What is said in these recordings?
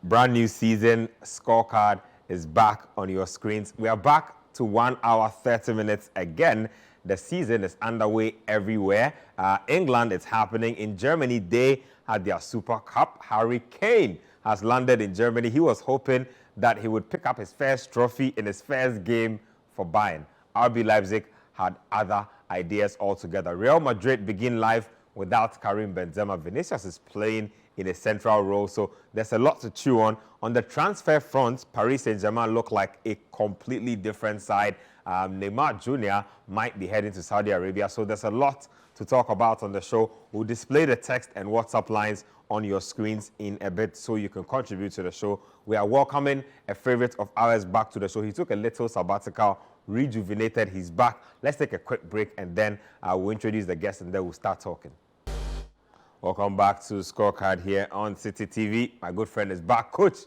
Brand new season. Scorecard is back on your screens. We are back to 1 hour, 30 minutes again. The season is underway everywhere. England, it's happening. In Germany, they had their Super Cup. Harry Kane has landed in Germany. He was hoping that he would pick up his first trophy in his first game for Bayern. RB Leipzig had other ideas altogether. Real Madrid begin life without Karim Benzema. Vinicius is playing in a central role, so there's a lot to chew on. On the transfer front, Paris Saint-Germain look like a completely different side. Neymar Jr. might be heading to Saudi Arabia, so there's a lot to talk about on the show. We'll display the text and WhatsApp lines on your screens in a bit so you can contribute to the show. We are welcoming a favorite of ours back to the show. He took a little sabbatical, rejuvenated, he's back. Let's take a quick break and then we'll introduce the guest and then we'll start talking. Welcome back to Scorecard here on Citi TV. My good friend is back. Coach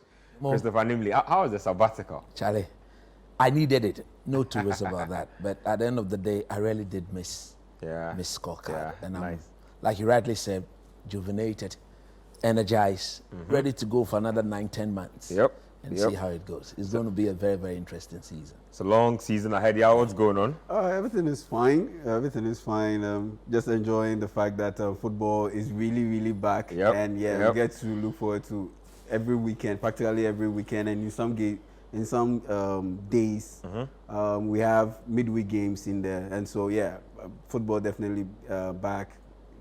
Christopher Nimley, how was the sabbatical? Charlie, I needed it. No two ways about that. But at the end of the day, I really did miss Scorecard. Yeah, and nice. I'm, like you rightly said, rejuvenated, energized, ready to go for another 9-10 months. And see how it goes. It's going to be a very, very interesting season. It's a long season ahead. Yeah, what's going on? Everything is fine. Everything is fine. Just enjoying the fact that football is really, really back. And we get to look forward to every weekend, practically every weekend. And in some days, we have midweek games in there. And so, football definitely back.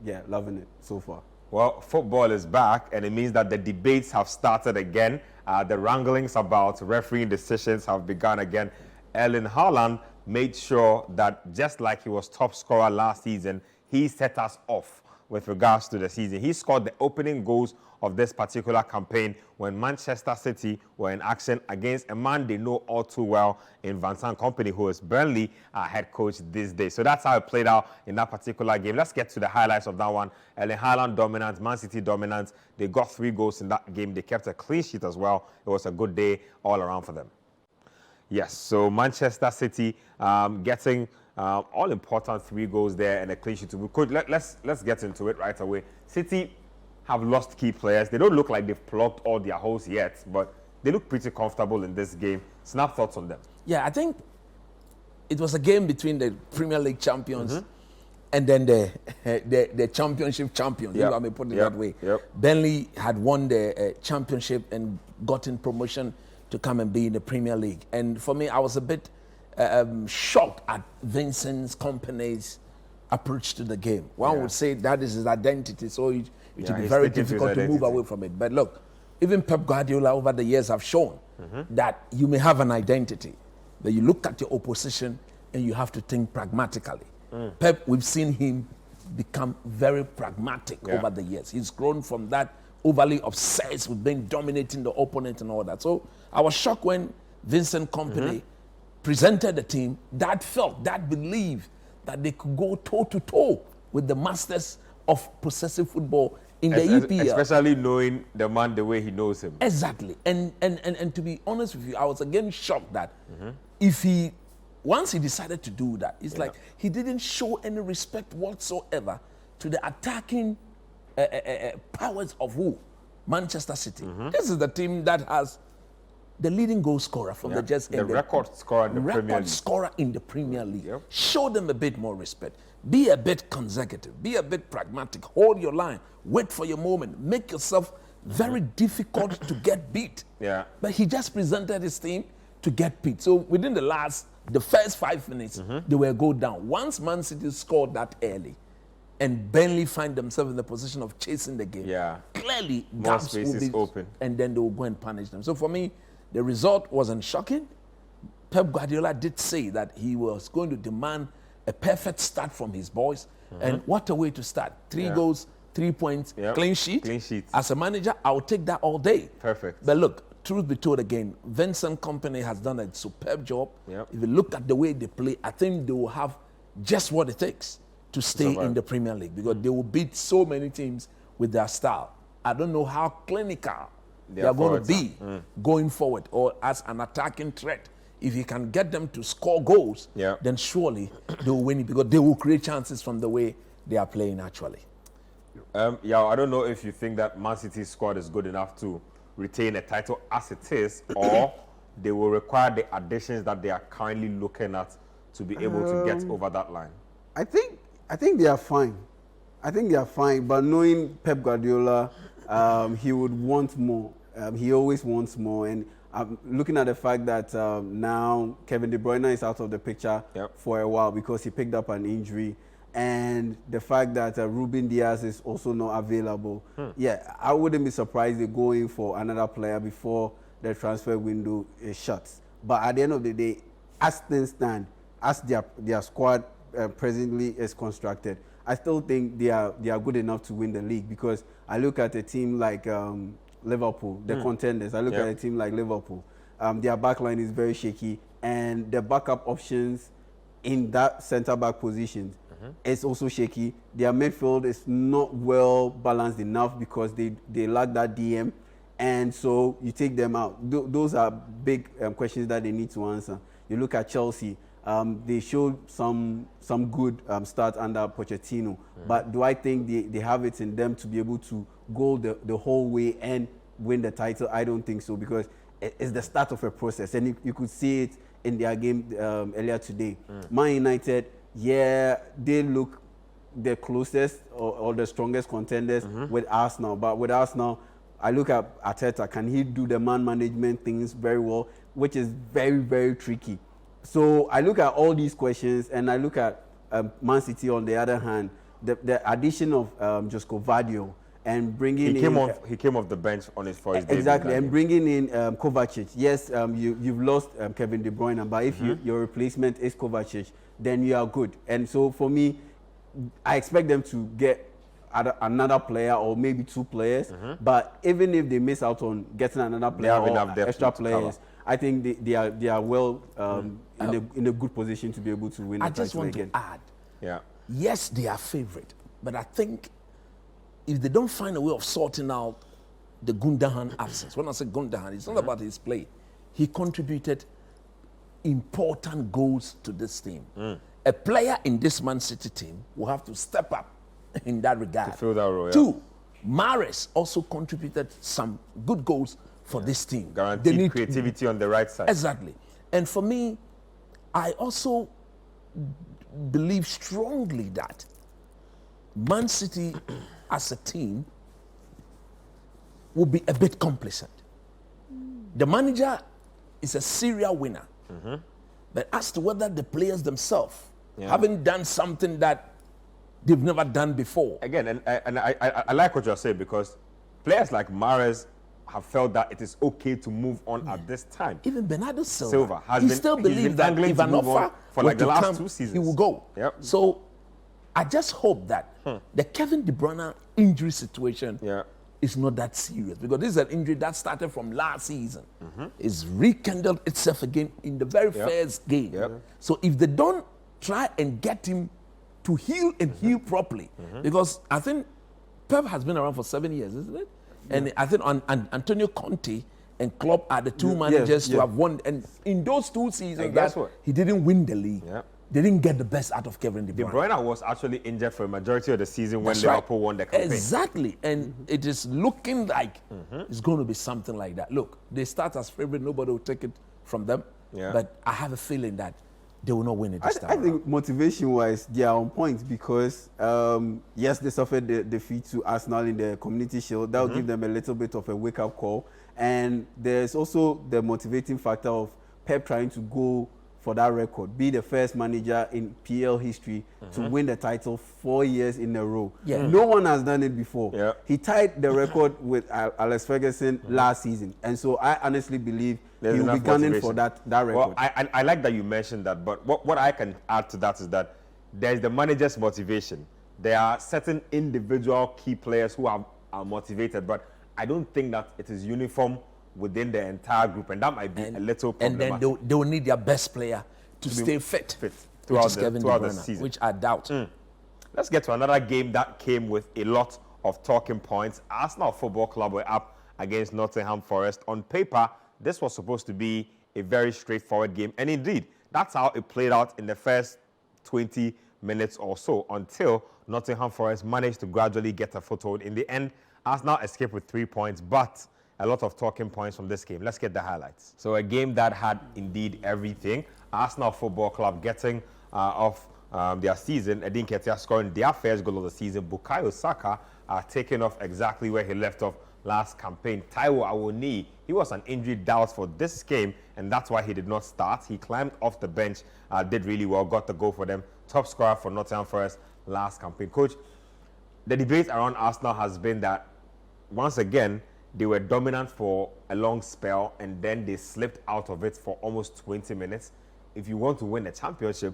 Yeah, loving it so far. Well, football is back, and it means that the debates have started again. The wranglings about refereeing decisions have begun again. Erling Haaland made sure that just like he was top scorer last season, he set us off with regards to the season. He scored the opening goals of this particular campaign when Manchester City were in action against a man they know all too well in Vincent Kompany, who is Burnley head coach these days. So that's how it played out in that particular game. Let's get to the highlights of that one. Erling Haaland dominance, Man City dominance. They got 3 goals in that game. They kept a clean sheet as well. It was a good day all around for them. Yes, so Manchester City getting all important 3 goals there and a clean sheet. Let's get into it right away. City have lost key players. They don't look like they've plugged all their holes yet, but they look pretty comfortable in this game. Snap thoughts on them. Yeah, I think it was a game between the Premier League champions and then the championship champions. You know, I may put it that way. Burnley had won the championship and gotten promotion to come and be in the Premier League. And for me, I was a bit shocked at Vincent Kompany's approach to the game. One would say that is his identity, so it would be very difficult to move away from it. But look, even Pep Guardiola over the years have shown that you may have an identity, but you look at your opposition and you have to think pragmatically. Pep, we've seen him become very pragmatic over the years. He's grown from that overly obsessed with being dominating the opponent and all that. So I was shocked when Vincent Kompany presented a team that believed that they could go toe-to-toe with the masters of possessive football in the EPL. Especially knowing the man the way he knows him. Exactly. And to be honest with you, I was again shocked that once he decided to do that, it's like he didn't show any respect whatsoever to the attacking powers of who? Manchester City. This is the team that has the leading goal scorer from the Jets. The record scorer in the Premier League. Record scorer in the Premier League. Show them a bit more respect. Be a bit consecutive. Be a bit pragmatic. Hold your line. Wait for your moment. Make yourself very difficult to get beat. But he just presented his team to get beat. So within the first 5 minutes, they were go down. Once Man City scored that early, and Burnley find themselves in the position of chasing the game, clearly more space is open, and then they will go and punish them. So for me, the result wasn't shocking. Pep Guardiola did say that he was going to demand a perfect start from his boys, and what a way to start! 3 goals, 3 points, clean sheet. Clean sheet. As a manager, I would take that all day. Perfect. But look, truth be told again, Vincent Kompany has done a superb job. If you look at the way they play, I think they will have just what it takes to stay in the Premier League, because they will beat so many teams with their style. I don't know how clinical they are going to be going forward, or as an attacking threat. If you can get them to score goals, then surely they will win it, because they will create chances from the way they are playing actually. I don't know if you think that Man City's squad is good enough to retain a title as it is, or they will require the additions that they are currently looking at to be able to get over that line? I think they are fine. I think they are fine, but knowing Pep Guardiola, he would want more. He always wants more, and looking at the fact that now Kevin De Bruyne is out of the picture for a while because he picked up an injury, and the fact that Ruben Diaz is also not available. Yeah, I wouldn't be surprised they're going for another player before the transfer window is shut. But at the end of the day, as things stand, as their squad presently is constructed, I still think they are good enough to win the league, because I look at a team like Liverpool, the contenders. I look at a team like Liverpool. Their backline is very shaky, and the backup options in that centre-back position is also shaky. Their midfield is not well balanced enough because they lack that DM, and so you take them out. Those are big questions that they need to answer. You look at Chelsea. They showed some good start under Pochettino, but do I think they have it in them to be able to go the whole way and win the title? I don't think so, because it's the start of a process, and you could see it in their game earlier today. Man United, they look the closest or the strongest contenders with Arsenal, but with Arsenal, I look at Arteta. Can he do the man management things very well, which is very, very tricky. So I look at all these questions, and I look at Man City on the other hand, the addition of Josko Vardio and bringing he came off the bench for his debut. Exactly, and bringing in Kovacic. Yes, you've lost Kevin De Bruyne, but if your replacement is Kovacic, then you are good. And so for me, I expect them to get another player or maybe two players. But even if they miss out on getting another player or extra players, I think they are well in a good position to be able to win the title again. I just want to add, yes, they are favourite, but I think if they don't find a way of sorting out the Gundogan absence, when I say Gundogan, it's not about his play. He contributed important goals to this team. A player in this Man City team will have to step up in that regard. To fill that role, Two, Mahrez also contributed some good goals for this team. Guaranteed creativity on the right side. Exactly. And for me, I also believe strongly that Man City as a team will be a bit complacent. The manager is a serial winner. But as to whether the players themselves haven't done something that they've never done before. Again, and I like what you're saying, because players like Mahrez have felt that it is okay to move on at this time. Even Bernardo Silva still he's believes that if an offer for like the last come, 2 seasons, he will go. So I just hope that the Kevin De Bruyne injury situation is not that serious, because this is an injury that started from last season. It's rekindled itself again in the very first game. So if they don't try and get him to heal and heal properly, because I think Pep has been around for 7 years, isn't it? And I think Antonio Conte and Klopp are the two managers to have won. And in those 2 seasons, he didn't win the league. They didn't get the best out of Kevin De Bruyne. De Bruyne was actually injured for a majority of the season when Liverpool won the campaign. Exactly. And it is looking like it's going to be something like that. Look, they start as favorite. Nobody will take it from them. But I have a feeling that they will not win it this time. I think motivation-wise, they are on point, because, yes, they suffered the defeat to Arsenal in the Community Shield. That will give them a little bit of a wake-up call. And there's also the motivating factor of Pep trying to go for that record, be the first manager in PL history to win the title 4 years in a row. No one has done it before. He tied the record with Alex Ferguson last season. And so I honestly believe he will be gunning for that record. Well, I like that you mentioned that, but what I can add to that is that there's the manager's motivation. There are certain individual key players who are motivated, but I don't think that it is uniform within the entire group, and that might be a little problematic. And then they will need their best player to stay fit throughout the season, which I doubt. Let's get to another game that came with a lot of talking points. Arsenal Football Club were up against Nottingham Forest. On paper, this was supposed to be a very straightforward game, and indeed, that's how it played out in the first 20 minutes or so, until Nottingham Forest managed to gradually get a foothold. In the end, Arsenal escaped with 3 points, but a lot of talking points from this game. Let's get the highlights. So a game that had indeed everything. Arsenal Football Club getting off their season. Edin Ketia scoring their first goal of the season. Bukayo Saka taking off exactly where he left off last campaign. Taiwo Awoniyi, he was an injury doubt for this game, and that's why he did not start. He climbed off the bench, did really well, got the goal for them. Top scorer for Nottingham Forest last campaign. Coach, the debate around Arsenal has been that once again, they were dominant for a long spell and then they slipped out of it for almost 20 minutes. If you want to win a championship,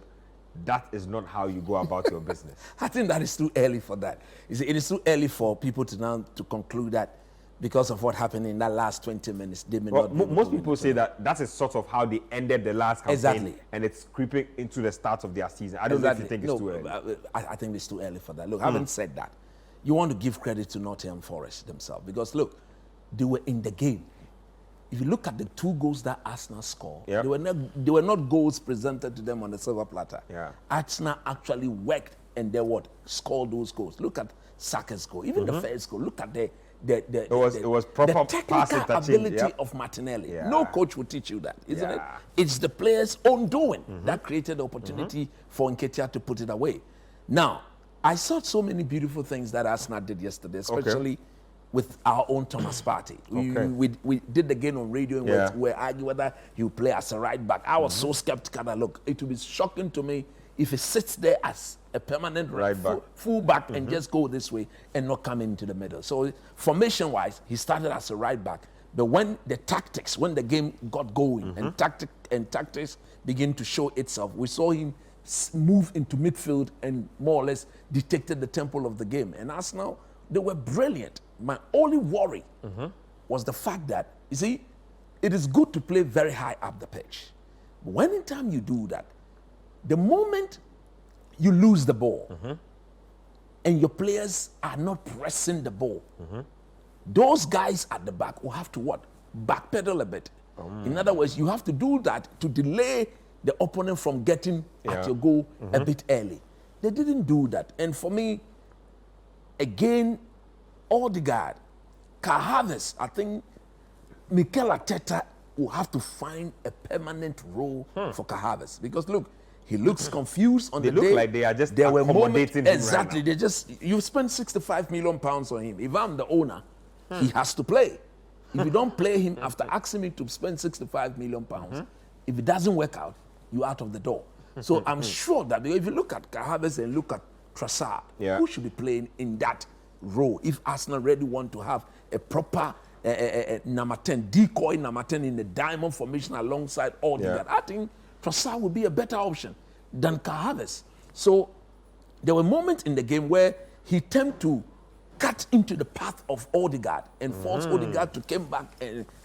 that is not how you go about your business. I think that is too early for that. It is too early for people to now to conclude that because of what happened in that last 20 minutes, they may not. Most people say that is sort of how they ended the last campaign, exactly, and it's creeping into the start of their season. I don't know if you think it's too early. I think it's too early for that. Look, having said that, you want to give credit to Nottingham Forest themselves because look, they were in the game. If you look at the 2 goals that Arsenal scored, they were not goals presented to them on the silver platter. Arsenal actually worked and they scored those goals. Look at Saka's goal, even the first goal. Look at it was proper the technical ability of Martinelli. No coach will teach you that, isn't it? It's the player's own doing that created the opportunity for Nketiah to put it away. Now, I saw so many beautiful things that Arsenal did yesterday, especially with our own Thomas Partey. We did the game on radio and we argued whether he would play as a right back. I was so skeptical that, look, it would be shocking to me if he sits there as a permanent full back and just go this way and not come into the middle. So formation-wise, he started as a right back. But when the game got going and tactics begin to show itself, we saw him move into midfield and more or less dictated the tempo of the game. And Arsenal, they were brilliant. My only worry was the fact that, you see, it is good to play very high up the pitch. But when in time you do that, the moment you lose the ball and your players are not pressing the ball, those guys at the back will have to backpedal a bit. In other words, you have to do that to delay the opponent from getting at your goal a bit early. They didn't do that. And for me, again, Odegaard, Kai Havertz, I think Mikel Arteta will have to find a permanent role for Kai Havertz. Because look, he looks confused on the day. They look like they are just accommodating him exactly. Right now. You spend £65 million on him. If I'm the owner, he has to play. If you don't play him after asking me to spend £65 million, if it doesn't work out, you're out of the door. So I'm sure that if you look at Kai Havertz and look at Trossard, who should be playing in that role if Arsenal really want to have a proper number 10, decoy number 10 in the diamond formation alongside Odegaard? I think Trossard would be a better option than Kai Havertz. So there were moments in the game where he tended to cut into the path of Odegaard and force Odegaard to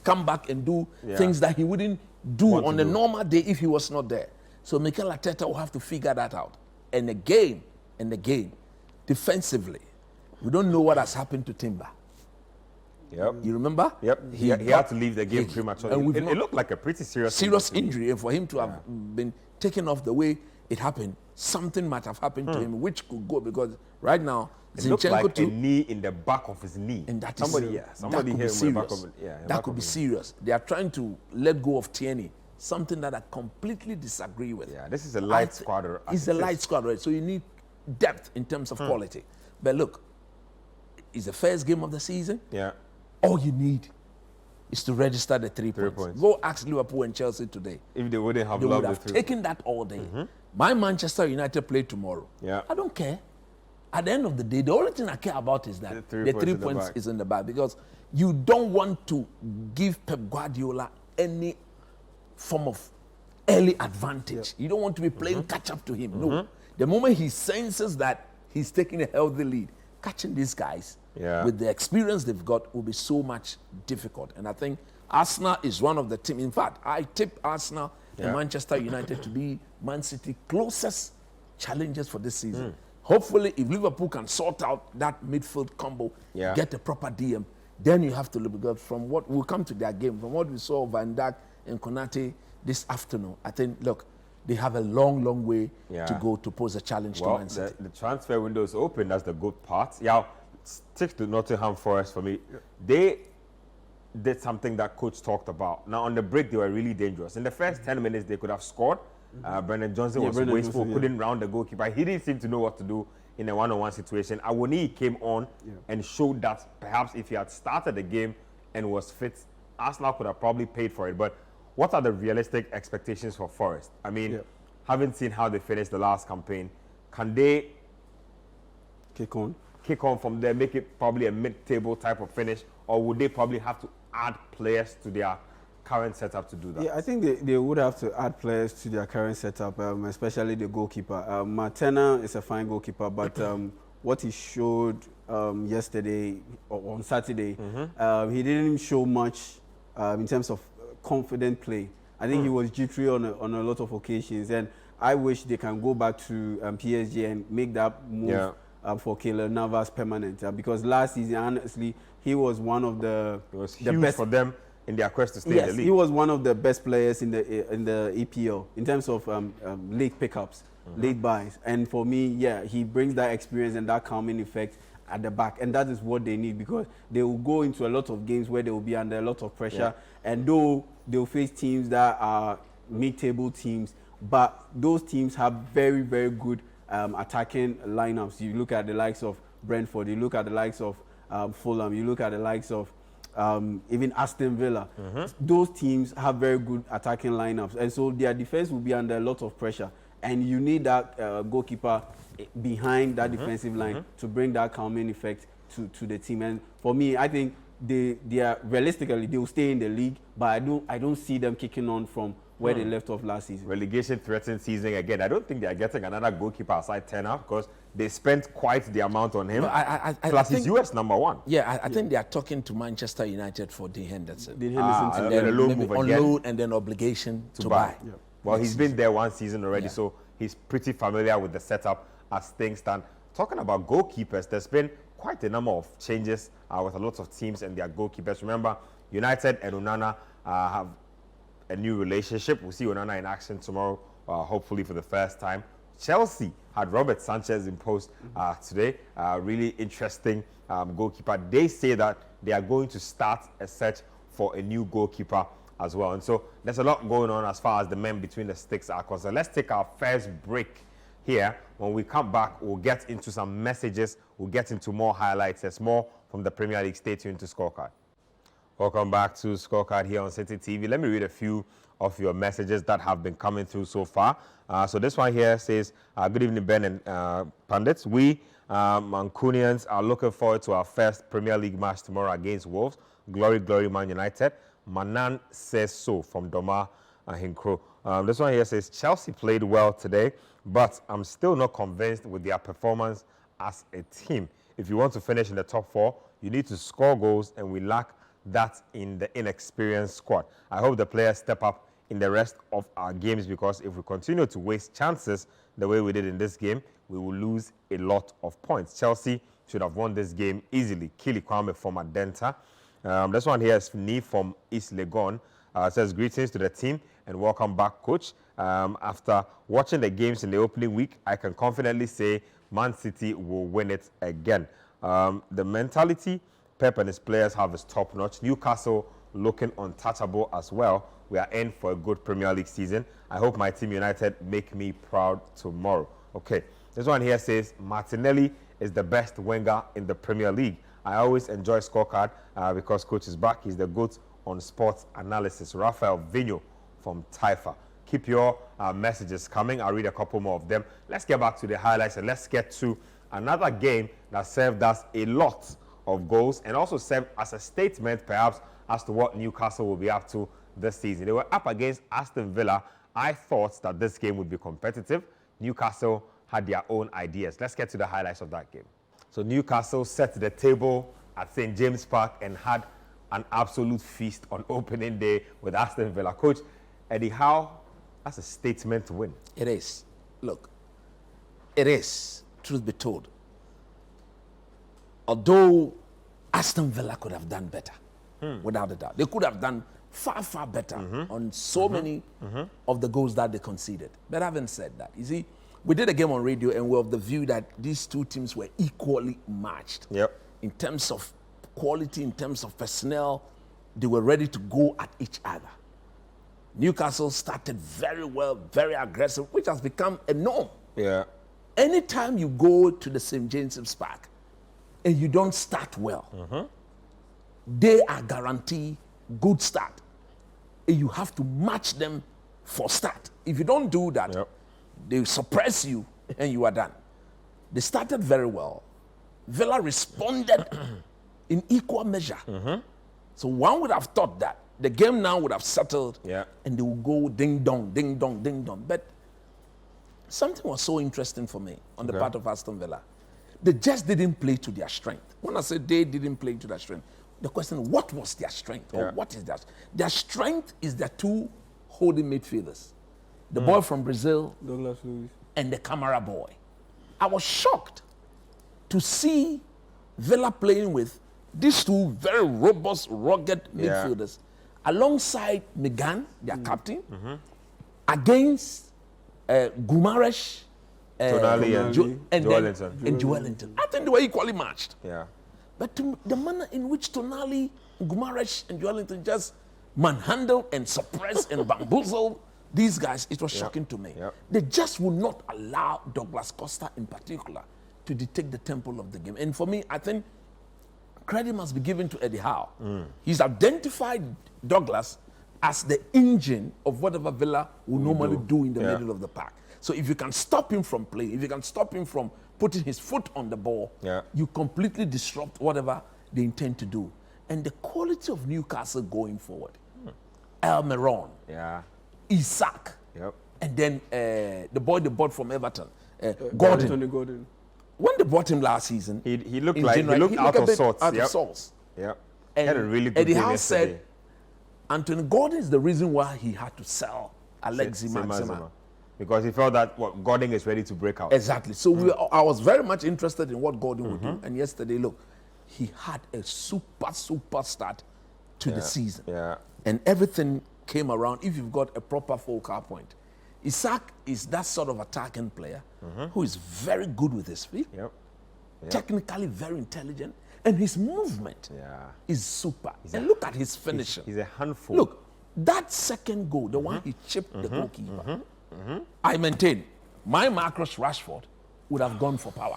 come back and do things that he wouldn't do on a normal day if he was not there. So Mikel Arteta will have to figure that out. And again, defensively, we don't know what has happened to Timber. You remember? He had to leave the game prematurely. It looked like a pretty serious injury. And for him to have been taken off the way it happened, something might have happened to him, which could go, because right now, it looked like a knee in the back of his knee. And that somebody could be serious. That could be serious. They are trying to let go of Tierney, something that I completely disagree with. This is a light squad. It's a light squad, right? So you need depth in terms of quality. But look, it's the first game of the season. All you need is to register the 3 points. Go ask Liverpool and Chelsea today. If they wouldn't have loved the 3 taken that all day. My Manchester United play tomorrow. I don't care. At the end of the day, the only thing I care about is that the 3 points is in the bag, because you don't want to give Pep Guardiola any form of early advantage. You don't want to be playing catch up to him. No. The moment he senses that he's taking a healthy lead, catching these guys with the experience they've got will be so much difficult. And I think Arsenal is one of the teams. In fact, I tip Arsenal and Manchester United to be Man City closest challengers for this season. Hopefully, if Liverpool can sort out that midfield combo, get a proper DM, then you have to look, because from what we'll come to their game, from what we saw Van Dijk and Konate this afternoon, I think, look, they have a long, long way to go to pose a challenge to Man City. The transfer window is open. That's the good part. Stick to Nottingham Forest for me. They did something that coach talked about. Now, on the break, they were really dangerous. In the first 10 minutes, they could have scored. Brendan Johnson was wasteful, couldn't round the goalkeeper. He didn't seem to know what to do in a one-on-one situation. Awoniyi came on and showed that perhaps if he had started the game and was fit, Arsenal could have probably paid for it. But what are the realistic expectations for Forest? I mean, having seen how they finished the last campaign, can they kick on from there, make it probably a mid-table type of finish, or would they probably have to add players to their current setup to do that? Yeah, I think they would have to add players to their current setup, especially the goalkeeper. Martena is a fine goalkeeper, but what he showed yesterday or on Saturday, he didn't show much in terms of confident play. I think he was jittery on a lot of occasions, and I wish they can go back to PSG and make that move for Keylor Navas permanent, because last season, honestly, he was one of the huge best for them in their quest to stay in the league. He was one of the best players in the EPL in terms of late pickups, late buys, and for me, he brings that experience and that calming effect at the back, and that is what they need, because they will go into a lot of games where they will be under a lot of pressure, and though they will face teams that are mid-table teams, but those teams have very, very good attacking lineups. You look at the likes of Brentford, you look at the likes of Fulham, you look at the likes of even Aston Villa. Those teams have very good attacking lineups, and so their defense will be under a lot of pressure, and you need that goalkeeper behind that defensive line to bring that calming effect to the team. And for me, I think they are realistically, they will stay in the league, but I don't see them kicking on from where they left off last season. Relegation threatened season again. I don't think they are getting another goalkeeper aside Turner, because they spent quite the amount on him. Plus he's US #1. Yeah, I think they are talking to Manchester United for Dean Henderson. Dean Henderson and then a loan move again, and then obligation to buy. Well, he's been there one season already, so he's pretty familiar with the setup as things stand. Talking about goalkeepers, there's been quite a number of changes with a lot of teams and their goalkeepers. Remember, United and Onana have a new relationship. We'll see Onana in action tomorrow, hopefully for the first time. Chelsea had Robert Sanchez in post today. Really interesting goalkeeper. They say that they are going to start a search for a new goalkeeper as well. And so there's a lot going on as far as the men between the sticks are concerned. Let's take our first break here. When we come back, we'll get into some messages. We'll get into more highlights. There's more from the Premier League. Stay tuned to Scorecard. Welcome back to Scorecard here on Citi TV. Let me read a few of your messages that have been coming through so far. So this one here says, good evening, Ben and Pundits. We Mancunians are looking forward to our first Premier League match tomorrow against Wolves. Glory, glory, Man United. Manan says so from Doma Hinkro. This one here says, Chelsea played well today, but I'm still not convinced with their performance as a team. If you want to finish in the top 4, you need to score goals, and we lack that in the inexperienced squad. I hope the players step up in the rest of our games, because if we continue to waste chances the way we did in this game, we will lose a lot of points. Chelsea should have won this game easily. Kili Kwame from Adenta. This one here is Nee from East Legon. Says, greetings to the team and welcome back, coach. After watching the games in the opening week, I can confidently say Man City will win it again. The mentality Pep and his players have is top-notch. Newcastle looking untouchable as well. We are in for a good Premier League season. I hope my team United make me proud tomorrow. Okay, this one here says, Martinelli is the best winger in the Premier League. I always enjoy Scorecard because coach is back. He's the GOAT on sports analysis. Rafael Vino from Taifa. Keep your messages coming. I'll read a couple more of them. Let's get back to the highlights, and let's get to another game that served us a lot of goals and also served as a statement perhaps as to what Newcastle will be up to this season. They were up against Aston Villa. I thought that this game would be competitive. Newcastle had their own ideas. Let's get to the highlights of that game. So Newcastle set the table at St. James Park and had an absolute feast on opening day with Aston Villa. Coach Eddie Howe, that's a statement win. It is. Look, it is, truth be told. Although Aston Villa could have done better, without a doubt. They could have done far, far better on so many of the goals that they conceded. But having said that, you see, we did a game on radio and we're of the view that these two teams were equally matched. Yep. In terms of quality, in terms of personnel, they were ready to go at each other. Newcastle started very well, very aggressive, which has become a norm. Yeah. Anytime you go to the St. James's Park and you don't start well, they are guaranteed good start. And you have to match them for start. If you don't do that, they suppress you and you are done. They started very well. Villa responded in equal measure. So one would have thought that the game now would have settled and they would go ding dong, ding dong, ding dong. But something was so interesting for me on the part of Aston Villa. They just didn't play to their strength. When I say they didn't play to their strength, the question is, what was their strength? Or what is that? Their strength is the two holding midfielders. The boy from Brazil, Douglas Luiz, and the Camara boy. I was shocked to see Villa playing with these two very robust, rugged midfielders alongside Megan, their captain, against Gumaresh, Tonali and Joelinton. I think they were equally matched. Yeah. But the manner in which Tonali, Gumaresh, and Joelinton just manhandled and suppressed and bamboozled these guys, it was shocking to me. They just would not allow Douglas Costa in particular to dictate the tempo of the game. And for me, I think credit must be given to Eddie Howe. He's identified Douglas as the engine of whatever Villa will normally do in the middle of the park. So if you can stop him from playing, if you can stop him from putting his foot on the ball, you completely disrupt whatever they intend to do. And the quality of Newcastle going forward, Almiron, Isak, and then the boy they bought from Everton, Gordon. When they bought him last season, he looked like January, he looked out of sorts. Out of sorts. And he had a really good Eddie game Howe yesterday. said Anthony Gordon is the reason why he had to sell Alexis Maxima. Because he felt that Gordon is ready to break out. Exactly. So I was very much interested in what Gordon would do. And yesterday, look, he had a super start to the season. And everything came around if you've got a proper focal point. Isak is that sort of attacking player who is very good with his feet, technically very intelligent, and his movement is super. And look at his finishing. He's a handful. Look, that second goal, the one he chipped the goalkeeper, I maintain my Marcus Rashford would have gone for power.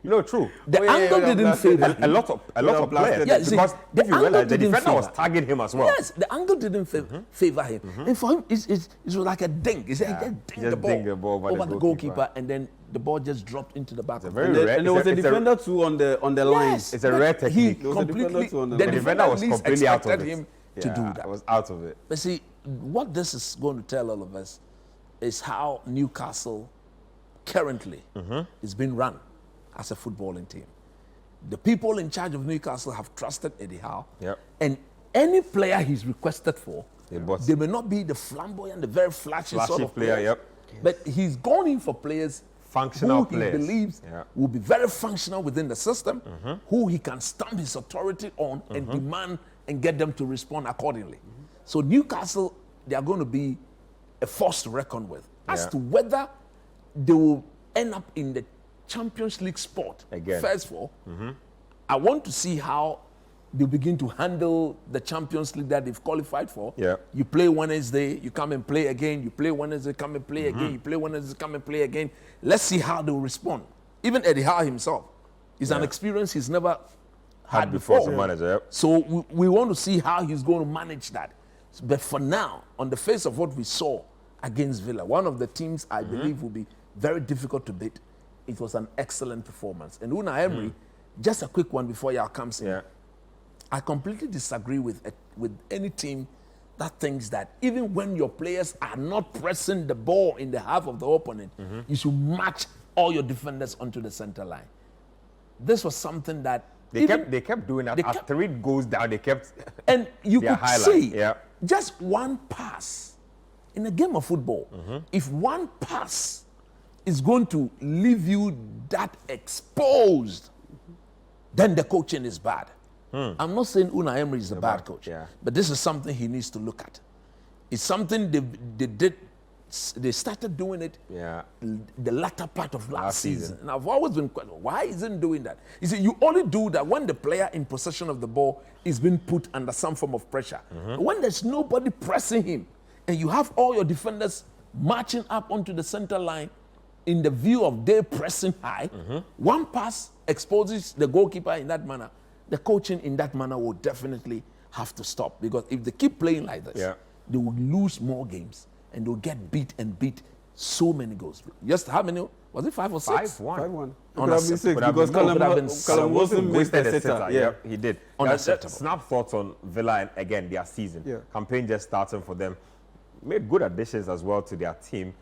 No, true. The angle didn't favor a lot of players. Because if you realize, the defender was tagging him as well. Yes, the angle didn't favor him. And for him, it was like a ding. He just dinged the ball over the goalkeeper, and then the ball just dropped into the back. And there was a defender too on the line. Yes, it's a rare technique. The defender was completely out of it. Him to do that. Was out of it. But see, what this is going to tell all of us is how Newcastle currently is being run as a footballing team. The people in charge of Newcastle have trusted Eddie Howe. And any player he's requested for, they may not be the flamboyant, the very flashy sort of player. But he's gone in for players functional who he believes will be very functional within the system, who he can stamp his authority on and demand and get them to respond accordingly. So Newcastle, they are going to be a force to reckon with. As to whether they will end up in the Champions League spot, first of all, I want to see how they begin to handle the Champions League that they've qualified for. You play Wednesday, you come and play again. You play Wednesday, come and play again. You play Wednesday, come and play again. Let's see how they'll respond. Even Eddie Howe himself is an experience he's never had before. As a manager, So we want to see how he's going to manage that. But for now, on the face of what we saw against Villa, one of the teams I believe will be very difficult to beat, it was an excellent performance. And Unai Emery, just a quick one before y'all comes in. I completely disagree with any team that thinks that even when your players are not pressing the ball in the half of the opponent, you should match all your defenders onto the center line. This was something that they kept doing that. As 3 goals down, they kept and you could highlight. see just one pass in a game of football. If one pass is going to leave you that exposed, then the coaching is bad. I'm not saying Unai Emery is a bad coach, but this is something he needs to look at. It's something they did they started doing it the latter part of last season. And I've always been questioned, why isn't doing that? You see, you only do that when the player in possession of the ball is being put under some form of pressure. When there's nobody pressing him, and you have all your defenders marching up onto the center line in the view of they pressing high, one pass exposes the goalkeeper in that manner. The coaching in that manner will definitely have to stop, because if they keep playing like this, they will lose more games and they'll get beat and beat so many goals. Just how many? Was it 5 or 6? 5-1. Could have been 6 because Callum Wilson wasted a sitter. Yeah, he did. Unacceptable. Snap thoughts on Villa and again their season. Campaign just starting for them. Made good additions as well to their team.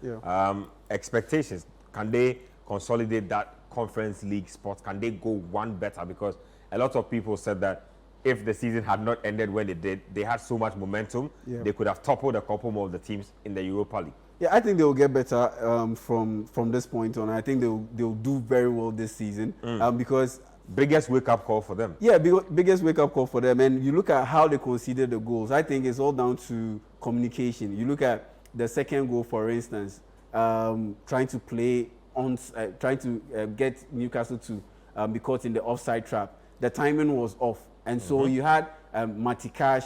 Expectations, can they consolidate that Conference League spot? Can they go one better? Because a lot of people said that if the season had not ended when it did, they had so much momentum, they could have toppled a couple more of the teams in the Europa League. Yeah, I think they will get better from this point on. I think they'll do very well this season because biggest wake-up call for them. Yeah, biggest wake-up call for them. And you look at how they conceded the goals. I think it's all down to communication. You look at the second goal, for instance, trying to play on, trying to get Newcastle to be caught in the offside trap. The timing was off. And so you had Matikash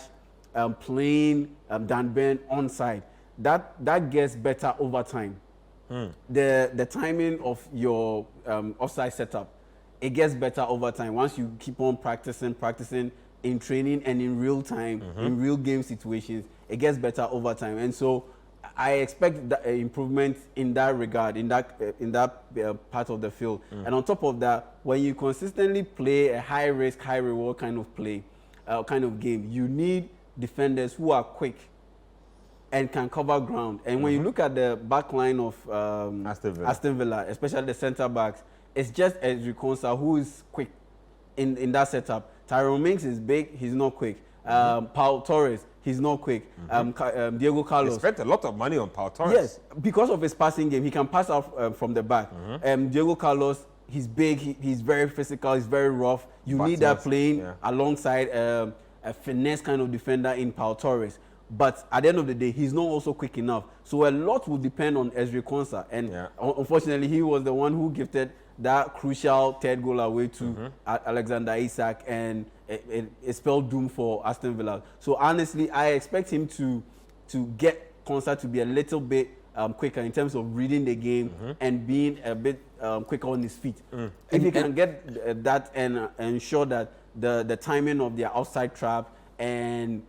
playing Dan Ben onside. That gets better over time. The timing of your offside setup, it gets better over time. Once you keep on practicing in training and in real time, in real game situations, it gets better over time. And so I expect that, improvement in that regard, in that part of the field. And on top of that, when you consistently play a high risk, high reward kind of play, kind of game, you need defenders who are quick and can cover ground. And when you look at the back line of Aston Villa, especially the centre backs, it's just Ezri Konsa who is quick in that setup. Tyrone Mings is big, he's not quick. Paul Torres, he's not quick. Diego Carlos. They spent a lot of money on Paul Torres. Yes, because of his passing game, he can pass out from the back. Diego Carlos, he's big, he's very physical, he's very rough. You need that playing alongside a finesse kind of defender in Paul Torres. But at the end of the day, he's not also quick enough. So a lot will depend on Ezri Konsa. And unfortunately, he was the one who gifted that crucial third goal away to Alexander Isak, and it spelled doom for Aston Villa. So honestly, I expect him to get Konsa to be a little bit quicker in terms of reading the game and being a bit quicker on his feet. If he can get that and ensure that the timing of their outside trap and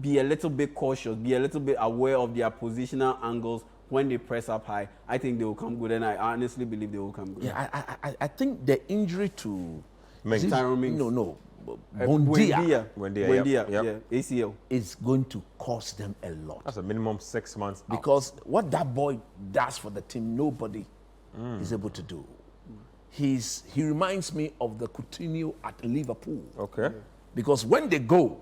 be a little bit cautious, be a little bit aware of their positional angles when they press up high, I think they will come good, and I honestly believe they will come good. Yeah, I think the injury to Tyrone Mings. No, Buendia, ACL is going to cost them a lot. That's a minimum 6 months out. Because what that boy does for the team, nobody is able to do. He reminds me of the Coutinho at Liverpool. Okay. Because when they go,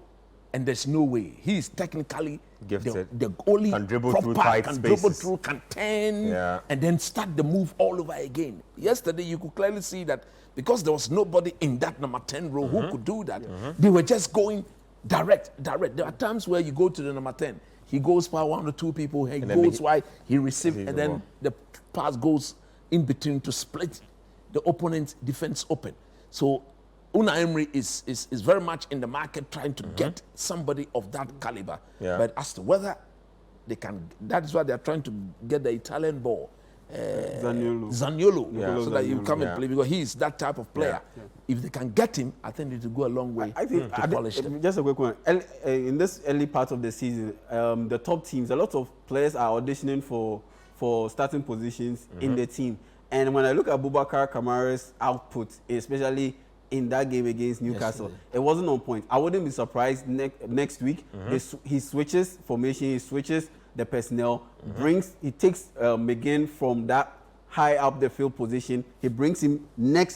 and there's no way, he is technically gifted. The only can dribble proper, through tight can spaces. dribble through, can turn, and then start the move all over again. Yesterday, you could clearly see that because there was nobody in that number 10 row who could do that, they were just going direct. There are times where you go to the number 10, he goes by one or two people, he goes wide, he receives, and then the pass goes in between to split the opponent's defense open. So Unai Emery is very much in the market trying to get somebody of that caliber. But as to whether they can, that is why they are trying to get the Italian ball, Zaniolo, so that you come and play, because he is that type of player. If they can get him, I think it will go a long way to polish them. Just a quick one. In this early part of the season, the top teams, a lot of players are auditioning for starting positions in the team. And when I look at Boubacar Kamara's output, especially in that game against Newcastle, it wasn't on point. I wouldn't be surprised next week. He switches formation, he switches the personnel, he takes McGinn from that high up the field position, he brings him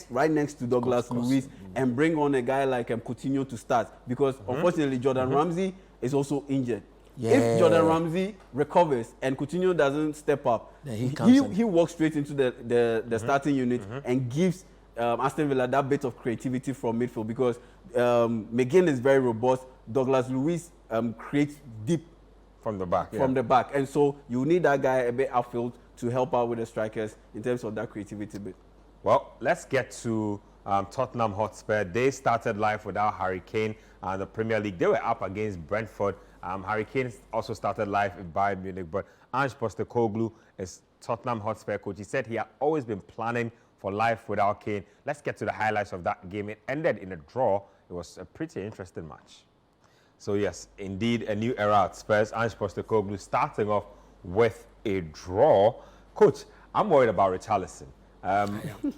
right next to Douglas Luiz, and bring on a guy like Coutinho to start, because unfortunately Jordan Ramsey is also injured. If Jordan Ramsey recovers and Coutinho doesn't step up, he walks straight into the starting unit and gives Aston Villa that bit of creativity from midfield, because McGinn is very robust. Douglas Luiz creates deep From the back. From the back. And so you need that guy a bit outfield to help out with the strikers in terms of that creativity bit. Well, let's get to Tottenham Hotspur. They started life without Harry Kane and the Premier League. They were up against Brentford. Harry Kane also started life in Bayern Munich, but Ange Postecoglou is Tottenham Hotspur coach. He said he had always been planning for life without Kane. Let's get to the highlights of that game. It ended in a draw. It was a pretty interesting match. So yes, indeed, a new era at Spurs. Ange Postecoglou starting off with a draw. Coach, I'm worried about Richarlison.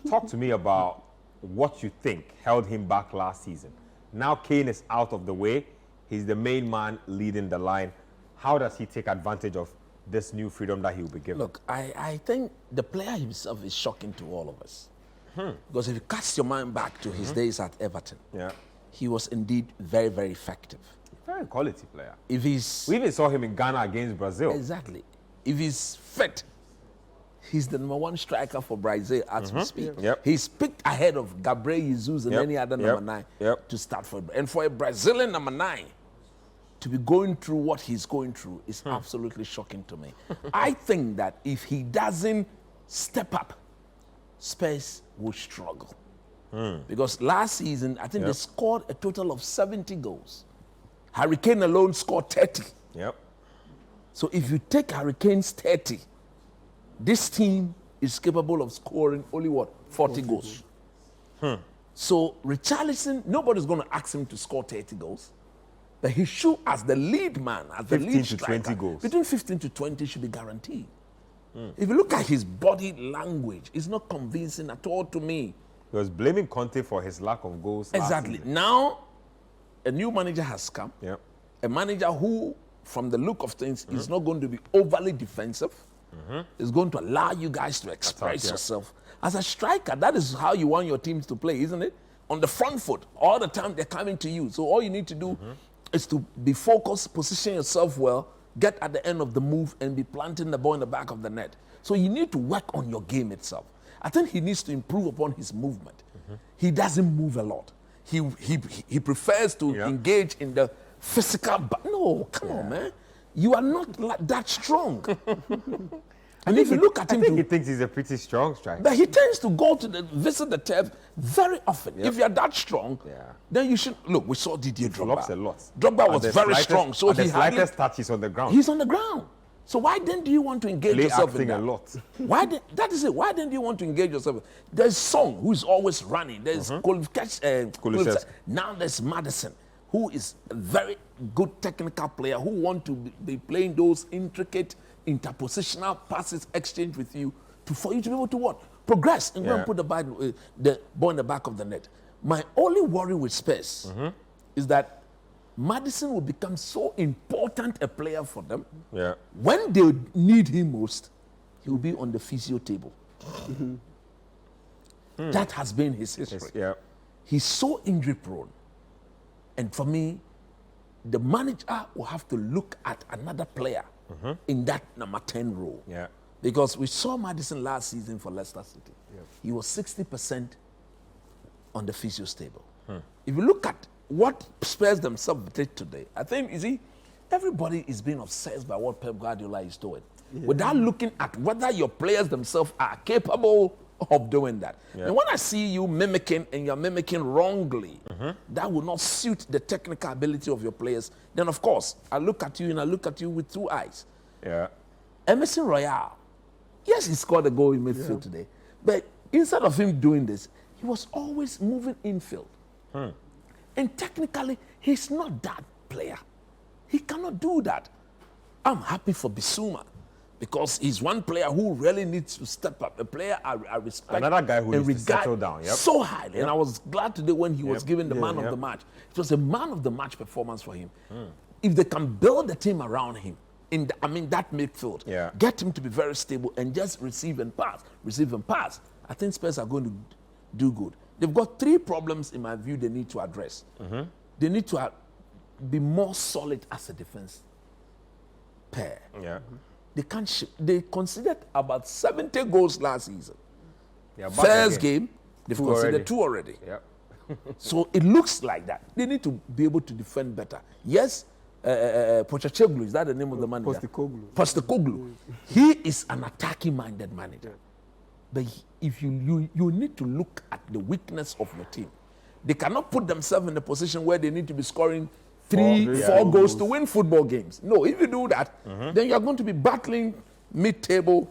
Talk to me about what you think held him back last season. Now Kane is out of the way. He's the main man leading the line. How does he take advantage of this new freedom that he will be given? Look, I think the player himself is shocking to all of us. Because if you cast your mind back to his days at Everton, he was indeed very, very effective. Very quality player. If he's, we even saw him in Ghana against Brazil. Exactly. If he's fit, he's the #1 striker for Brazil as we speak. He's picked ahead of Gabriel Jesus and any other #9 to start for. And for a Brazilian #9 to be going through what he's going through is absolutely shocking to me. I think that if he doesn't step up, Spurs will struggle. Because last season, I think they scored a total of 70 goals. Harry Kane alone scored 30. So if you take Harry Kane's 30, this team is capable of scoring only what? 40 goals. So Richarlison, nobody's going to ask him to score 30 goals. But he should, as the lead man, as the lead striker, 15 to 20 goals. Between 15 to 20 should be guaranteed. If you look at his body language, it's not convincing at all to me. He was blaming Conte for his lack of goals. Exactly. Now, a new manager has come. A manager who, from the look of things, is not going to be overly defensive. Is going to allow you guys to express yourself. As a striker, that is how you want your teams to play, isn't it? On the front foot, all the time they're coming to you. So all you need to do is to be focused, position yourself well, get at the end of the move and be planting the ball in the back of the net. So you need to work on your game itself. I think he needs to improve upon his movement. He doesn't move a lot. He prefers to engage in the physical. No, come on, man. You are not that strong. And if you look at him, I think he thinks he's a pretty strong striker. But he tends to go to visit the turf very often. If you're that strong, then you should look. We saw Didier Drogba. Flops a lot. Drogba was very strong, so he the slightest touch he's on the ground. He's on the ground. So why then do you want to engage yourself in that? A lot. That is it. Why then do you want to engage yourself? There's Song, who is always running. There's Kulusevski. Now there's Maddison, who is a very good technical player who want to be playing those intricate interpositional passes exchange with you for you to be able to what? Progress and go and put the ball in the back of the net. My only worry with Spurs is that Maddison will become so important a player for them. When they need him most, he will be on the physio table. That has been his history. He's so injury prone. And for me, the manager will have to look at another player in that number 10 role. Because we saw Maddison last season for Leicester City. He was 60% on the physio table. If you look at what Spurs themselves did today, I think, you see, everybody is being obsessed by what Pep Guardiola is doing without looking at whether your players themselves are capable of doing that. And when I see you mimicking and you're mimicking wrongly, that will not suit the technical ability of your players, then of course, I look at you and I look at you with two eyes. Emerson Royale, yes, he scored a goal in midfield today, but instead of him doing this, he was always moving infield. And technically, he's not that player. He cannot do that. I'm happy for Bissouma because he's one player who really needs to step up. A player I respect. Another guy who needs to settle down. So highly. And I was glad today when he was given the man of the match. It was a man of the match performance for him. If they can build the team around him, that midfield, get him to be very stable and just receive and pass, I think Spurs are going to do good. They've got three problems, in my view, they need to address. They need to be more solid as a defense pair. They can't. They considered about 70 goals last season. First game, they've considered 2 already. So it looks like that. They need to be able to defend better. Yes, Pochettino, is that the name of the manager? Postecoglou. He is an attacking-minded manager. But if you need to look at the weakness of your team. They cannot put themselves in a position where they need to be scoring 4 goals to win football games. No, if you do that, then you're going to be battling mid-table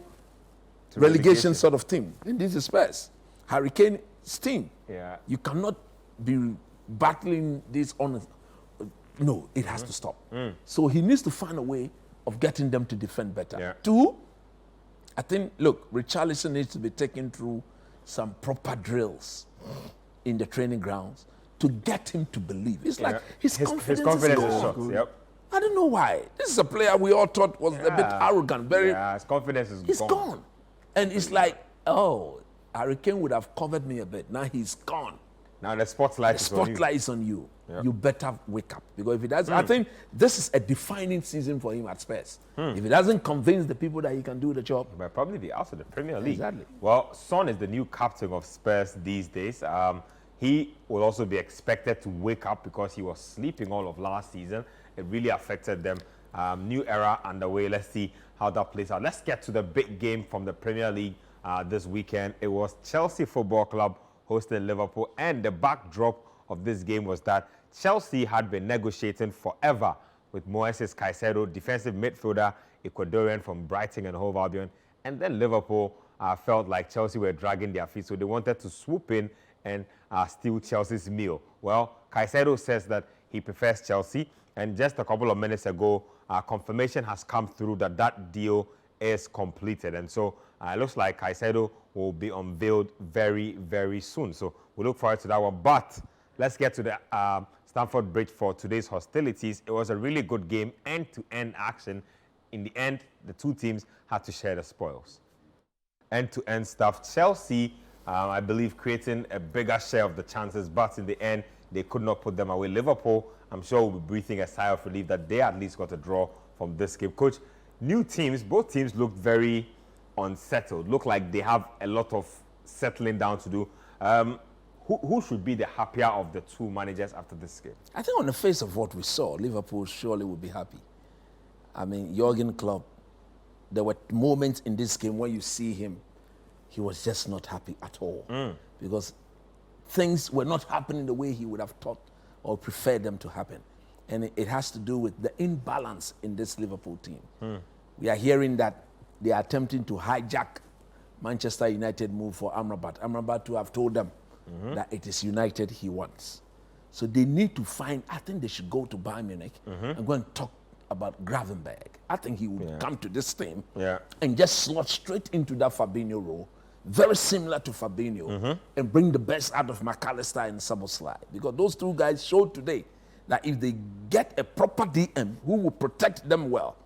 relegation sort of team. And this is Spurs. Harry Kane's team. Yeah. You cannot be battling this on. No, it has to stop. So he needs to find a way of getting them to defend better. Yeah. 2, I think, look, Richarlison needs to be taken through some proper drills in the training grounds to get him to believe. It's like his confidence is gone. Yep. I don't know why. This is a player we all thought was a bit arrogant. His confidence is gone. He's gone. And it's like, oh, Harry Kane would have covered me a bit. Now he's gone. Now the spotlight is on you. Yep. You better wake up. Because if he doesn't, I think this is a defining season for him at Spurs. If he doesn't convince the people that he can do the job, he might probably be out of the Premier League. Exactly. Well, Son is the new captain of Spurs these days. He will also be expected to wake up because he was sleeping all of last season. It really affected them. New era underway. Let's see how that plays out. Let's get to the big game from the Premier League this weekend. It was Chelsea Football Club hosting Liverpool, and the backdrop of this game was that Chelsea had been negotiating forever with Moises Caicedo, defensive midfielder, Ecuadorian from Brighton and Hove Albion, and then Liverpool felt like Chelsea were dragging their feet, so they wanted to swoop in and steal Chelsea's meal. Well, Caicedo says that he prefers Chelsea, and just a couple of minutes ago, confirmation has come through that that deal is completed, and so it looks like Caicedo will be unveiled very, very soon. So we look forward to that one. But let's get to the Stamford Bridge for today's hostilities. It was a really good game, end-to-end action. In the end, the two teams had to share the spoils. End-to-end stuff. Chelsea, I believe, creating a bigger share of the chances, but in the end, they could not put them away. Liverpool, I'm sure, will be breathing a sigh of relief that they at least got a draw from this game. Coach, new teams, both teams look very unsettled, look like they have a lot of settling down to do. Who should be the happier of the two managers after this game? I think on the face of what we saw, Liverpool surely would be happy. I mean, Jurgen Klopp, there were moments in this game where you see him, he was just not happy at all. Because things were not happening the way he would have thought or preferred them to happen. And it has to do with the imbalance in this Liverpool team. We are hearing that they are attempting to hijack Manchester United move for Amrabat. Amrabat to have told them that it is United he wants. So they need to find, I think they should go to Bayern Munich and go and talk about Gravenberg. I think he would come to this team and just slot straight into that Fabinho role, very similar to Fabinho, and bring the best out of McAllister and Szoboszlai. Because those two guys showed today that if they get a proper DM who will protect them well,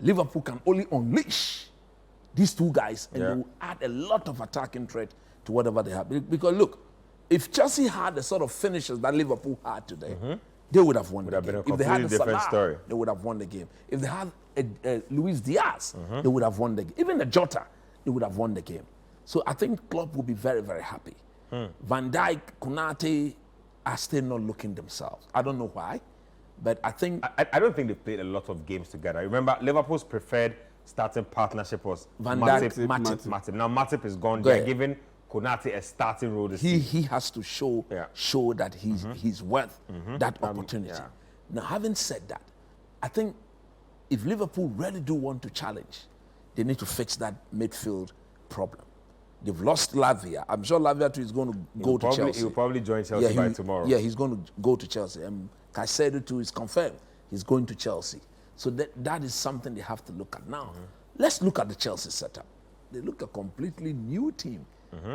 Liverpool can only unleash these two guys and they will add a lot of attacking threat to whatever they have. Because look, if Chelsea had the sort of finishes that Liverpool had today, they would have won the game. If they had a Salah, they would have won the game. If they had Luis Diaz, they would have won the game. Even the Jota, they would have won the game. So I think Klopp will be very, very happy. Van Dijk, Konate are still not looking themselves. I don't know why. But I think... I don't think they played a lot of games together. Remember, Liverpool's preferred starting partnership was Van Dijk, Matip. Now Matip is gone. They're giving Konate a starting role this season. He has to show that he's worth that opportunity. Now, having said that, I think if Liverpool really do want to challenge, they need to fix that midfield problem. They've lost Lavia. I'm sure Lavia too is going to go to Chelsea. He'll probably join Chelsea by tomorrow. Yeah, he's going to go to Chelsea. Caicedo too is confirmed. He's going to Chelsea. So that is something they have to look at now. Let's look at the Chelsea setup. They look a completely new team,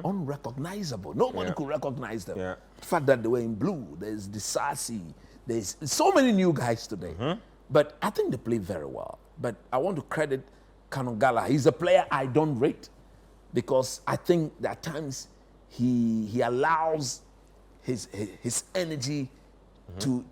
unrecognizable. Nobody could recognize them. The fact that they were in blue, there's Disasi, there's so many new guys today. But I think they play very well. But I want to credit Kanongala. He's a player I don't rate because I think that at times he allows his energy to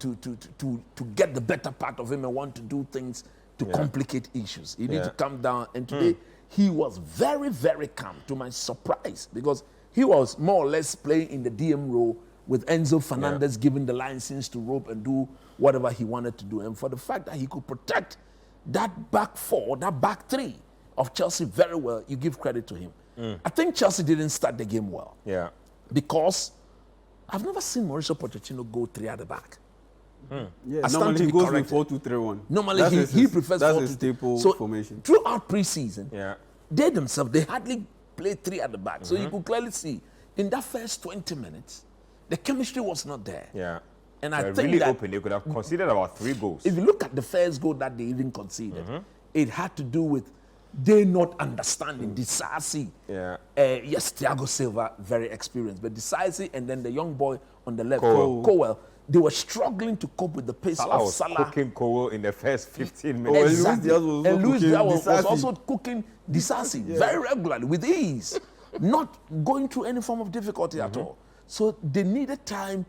get the better part of him and want to do things to complicate issues. He needs to calm down. And today, he was very, very calm, to my surprise, because he was more or less playing in the DM role with Enzo Fernandez giving the license to rope and do whatever he wanted to do. And for the fact that he could protect that back four, that back three of Chelsea very well, you give credit to him. I think Chelsea didn't start the game well. Yeah. Because I've never seen Mauricio Pochettino go three at the back. Yeah, normally he goes with 4-2-3-1. Normally he prefers 4-2-3-1. That's his staple formation. Throughout preseason, yeah, they themselves, they hardly played three at the back. So you could clearly see in that first 20 minutes, the chemistry was not there. Yeah. And I think really that open. They could have conceded about 3 goals. if you look at the first goal that they even conceded, it had to do with they not understanding Disasi. Yeah. Yes, Thiago Silva, very experienced, but Disasi and then the young boy on the left, Cowell. they were struggling to cope with the pace of Salah. Cooking Cowell in the first 15 minutes. Exactly. And Luis Diaz was also cooking Disasi very regularly with ease, not going through any form of difficulty at all. So they needed time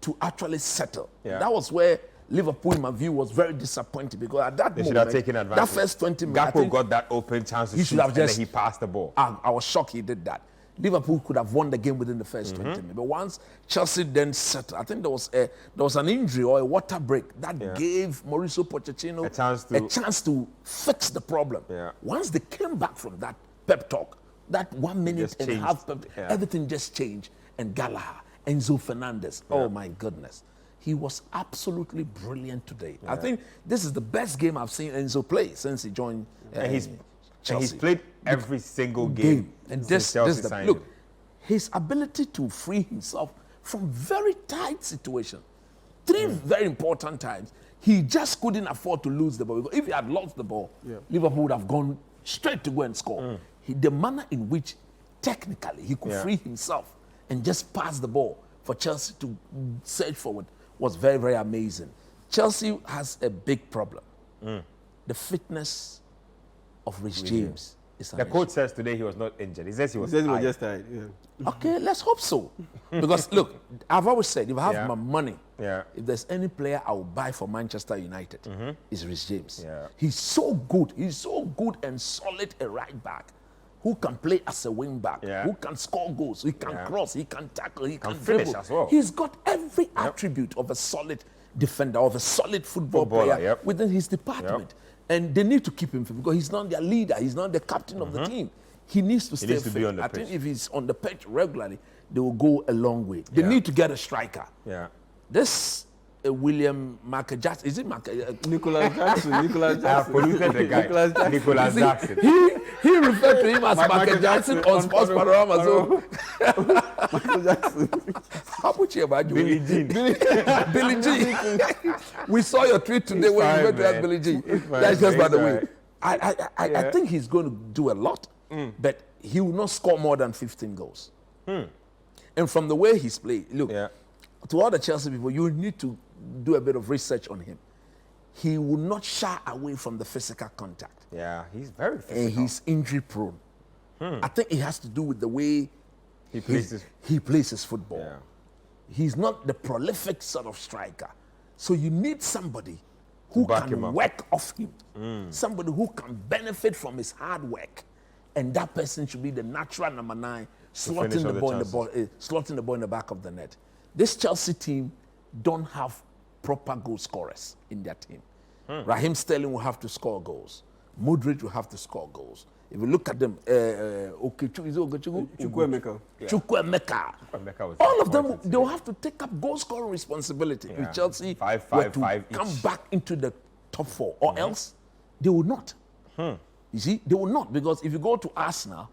to actually settle. Yeah. That was where Liverpool, in my view, was very disappointed because at that moment, they should have taken advantage. That first 20 minutes, Gakpo got that open chance to shoot, and then he passed the ball. I was shocked he did that. Liverpool could have won the game within the first 20 minutes. But once Chelsea then settled, I think there was an injury or a water break that gave Mauricio Pochettino a chance to fix the problem. Yeah. Once they came back from that pep talk, that 1 minute and a half, everything just changed. And Gallagher, Enzo Fernandez, oh my goodness. He was absolutely brilliant today. I think this is the best game I've seen Enzo play since he joined Chelsea. And he's played every single game. And look, his ability to free himself from very tight situations, 3 very important times, he just couldn't afford to lose the ball. Because if he had lost the ball, Liverpool would have gone straight to go and score. The manner in which technically he could free himself and just pass the ball for Chelsea to surge forward was very, very amazing. Chelsea has a big problem. The fitness of Rich James is an The coach issue. says today he was not injured. He says he was just tired. Yeah. Okay, let's hope so. Because look, I've always said, if I have my money, if there's any player I will buy for Manchester United, it's Rich James. Yeah. He's so good. He's so good and solid a right back who can play as a wing back, who can score goals, he can cross, he can tackle, he can finish dribble. as well. He's got every attribute of a solid defender, of a solid football player within his department. And they need to keep him fit because he's not their leader, he's not the captain of the team. He needs to stay fit. Be on the I pitch. think if he's on the pitch regularly, they will go a long way. They need to get a striker. Yeah. This William Jackson, is it Nicholas Jackson? I have polluted the guy. Nicholas Jackson. He referred to him as Michael Jackson on Sports Panorama. So Michael Jackson. How much you about Billy Jean. Billy Jean. We saw your tweet today when you went to ask Billy Jean. That's just by the way. I think he's going to do a lot, but he will not score more than 15 goals. And from the way he's played, look, to all the Chelsea people, you need to do a bit of research on him. He will not shy away from the physical contact. Yeah, he's very physical. And he's injury prone. I think it has to do with the way he plays his football. Yeah. He's not the prolific sort of striker. So you need somebody who can work off him. Somebody who can benefit from his hard work. And that person should be the natural number 9, slotting the ball in the back of the net. This Chelsea team don't have proper goal scorers in their team. Raheem Sterling will have to score goals. Modric will have to score goals. If you look at them, Chukwuemeka. Chukwuemeka. All of them, they will have to take up goal scoring responsibility. If Chelsea were to come back into the top 4, or else they will not. You see, they will not, because if you go to Arsenal,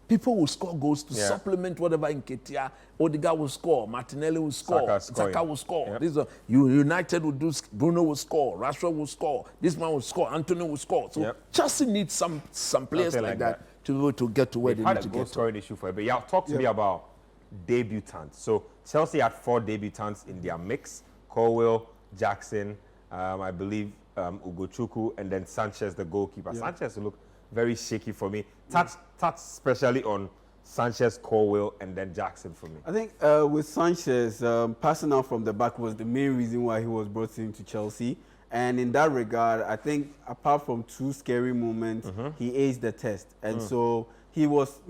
people will score goals to supplement whatever Nketiah, Odegaard will score, Martinelli will score, Xhaka will score. United will do, Bruno will score, Rashford will score, this man will score, Anthony will score. So Chelsea needs some players like that to be able to get to where they need to get to. They've had a goal scoring issue for a bit. Talk to me about debutants. So Chelsea had 4 debutants in their mix: Cowell, Jackson, I believe Ugochukwu, and then Sanchez, the goalkeeper. Sanchez looked very shaky for me. Touch especially on Sanchez, Cowell, and then Jackson for me. I think with Sanchez, passing out from the back was the main reason why he was brought into Chelsea. And in that regard, I think apart from 2 scary moments, he aced the test. And so he was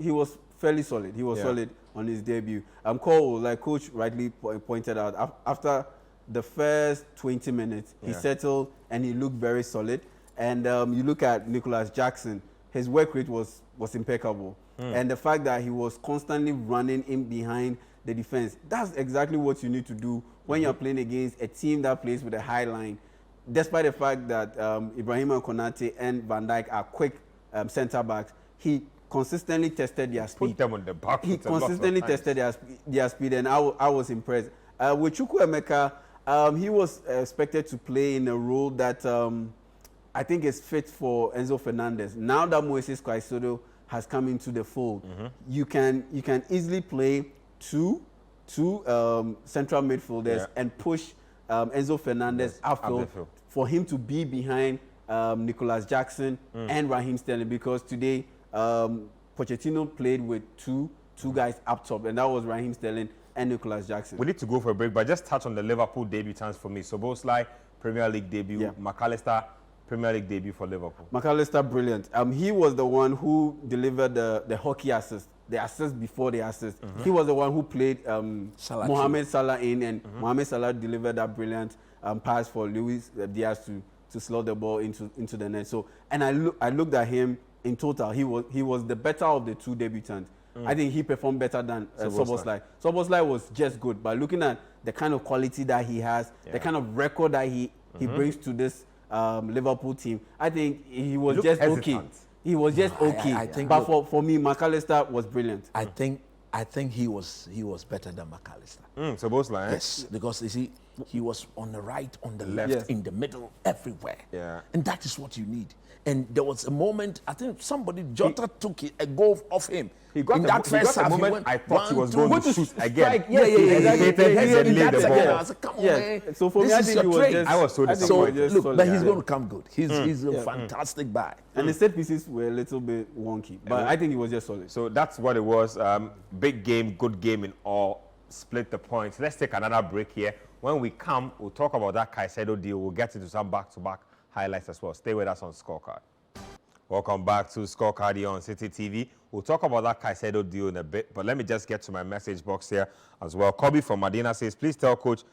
fairly solid. He was solid on his debut. Cowell, like Coach rightly pointed out, after the first 20 minutes, he settled and he looked very solid. And you look at Nicholas Jackson, his work rate was impeccable. And the fact that he was constantly running in behind the defense, that's exactly what you need to do when you're playing against a team that plays with a high line. Despite the fact that Ibrahima Konate and Van Dijk are quick center backs, he consistently tested their speed. Put them on the back. He consistently tested their speed, and I was impressed. With Chukwuemeka, he was expected to play in a role that I think is fit for Enzo Fernandez. Now that Moises Caicedo has come into the fold, you can easily play two central midfielders and push Enzo Fernandez upfield for him to be behind Nicholas Jackson and Raheem Sterling, because today Pochettino played with two guys up top, and that was Raheem Sterling and Nicholas Jackson. We need to go for a break, but just touch on the Liverpool debutants for me. So Szoboszlai, Premier League debut, McAllister, Premier League debut for Liverpool. McAllister, brilliant. He was the one who delivered the hockey assist, the assist before the assist. He was the one who played Mohamed Salah in, and Mohamed Salah delivered that brilliant pass for Luis Diaz to slot the ball into the net. So, and I looked at him in total. He was the better of the two debutants. I think he performed better than Szoboszlai. Szoboszlai was just good, but looking at the kind of quality that he has, the kind of record that he brings to this Liverpool team, I think he was just okay. He was just okay. I think, but for me, McAllister was brilliant. I think he was better than McAllister. Szoboszlai, yes, because you see, he was on the right, on the left, in the middle, everywhere. Yeah. And that is what you need. And there was a moment, I think Jota took a goal off him. He got in that first half, moment I thought he was going to shoot again. Come on, man. So for me, I think he was just, I was so disappointed. Look, but he's going to come good. He's a fantastic back. And the set pieces were a little bit wonky, but I think he was just solid. So that's what it was. Big game, good game in all. Split the points. Let's take another break here. When we come, we'll talk about that Caicedo deal. We'll get into some back-to-back highlights as well. Stay with us on Scorecard. Welcome back to Scorecard here on Citi TV. We'll talk about that Caicedo deal in a bit, but let me just get to my message box here as well. Kobe from Medina says, please tell Coach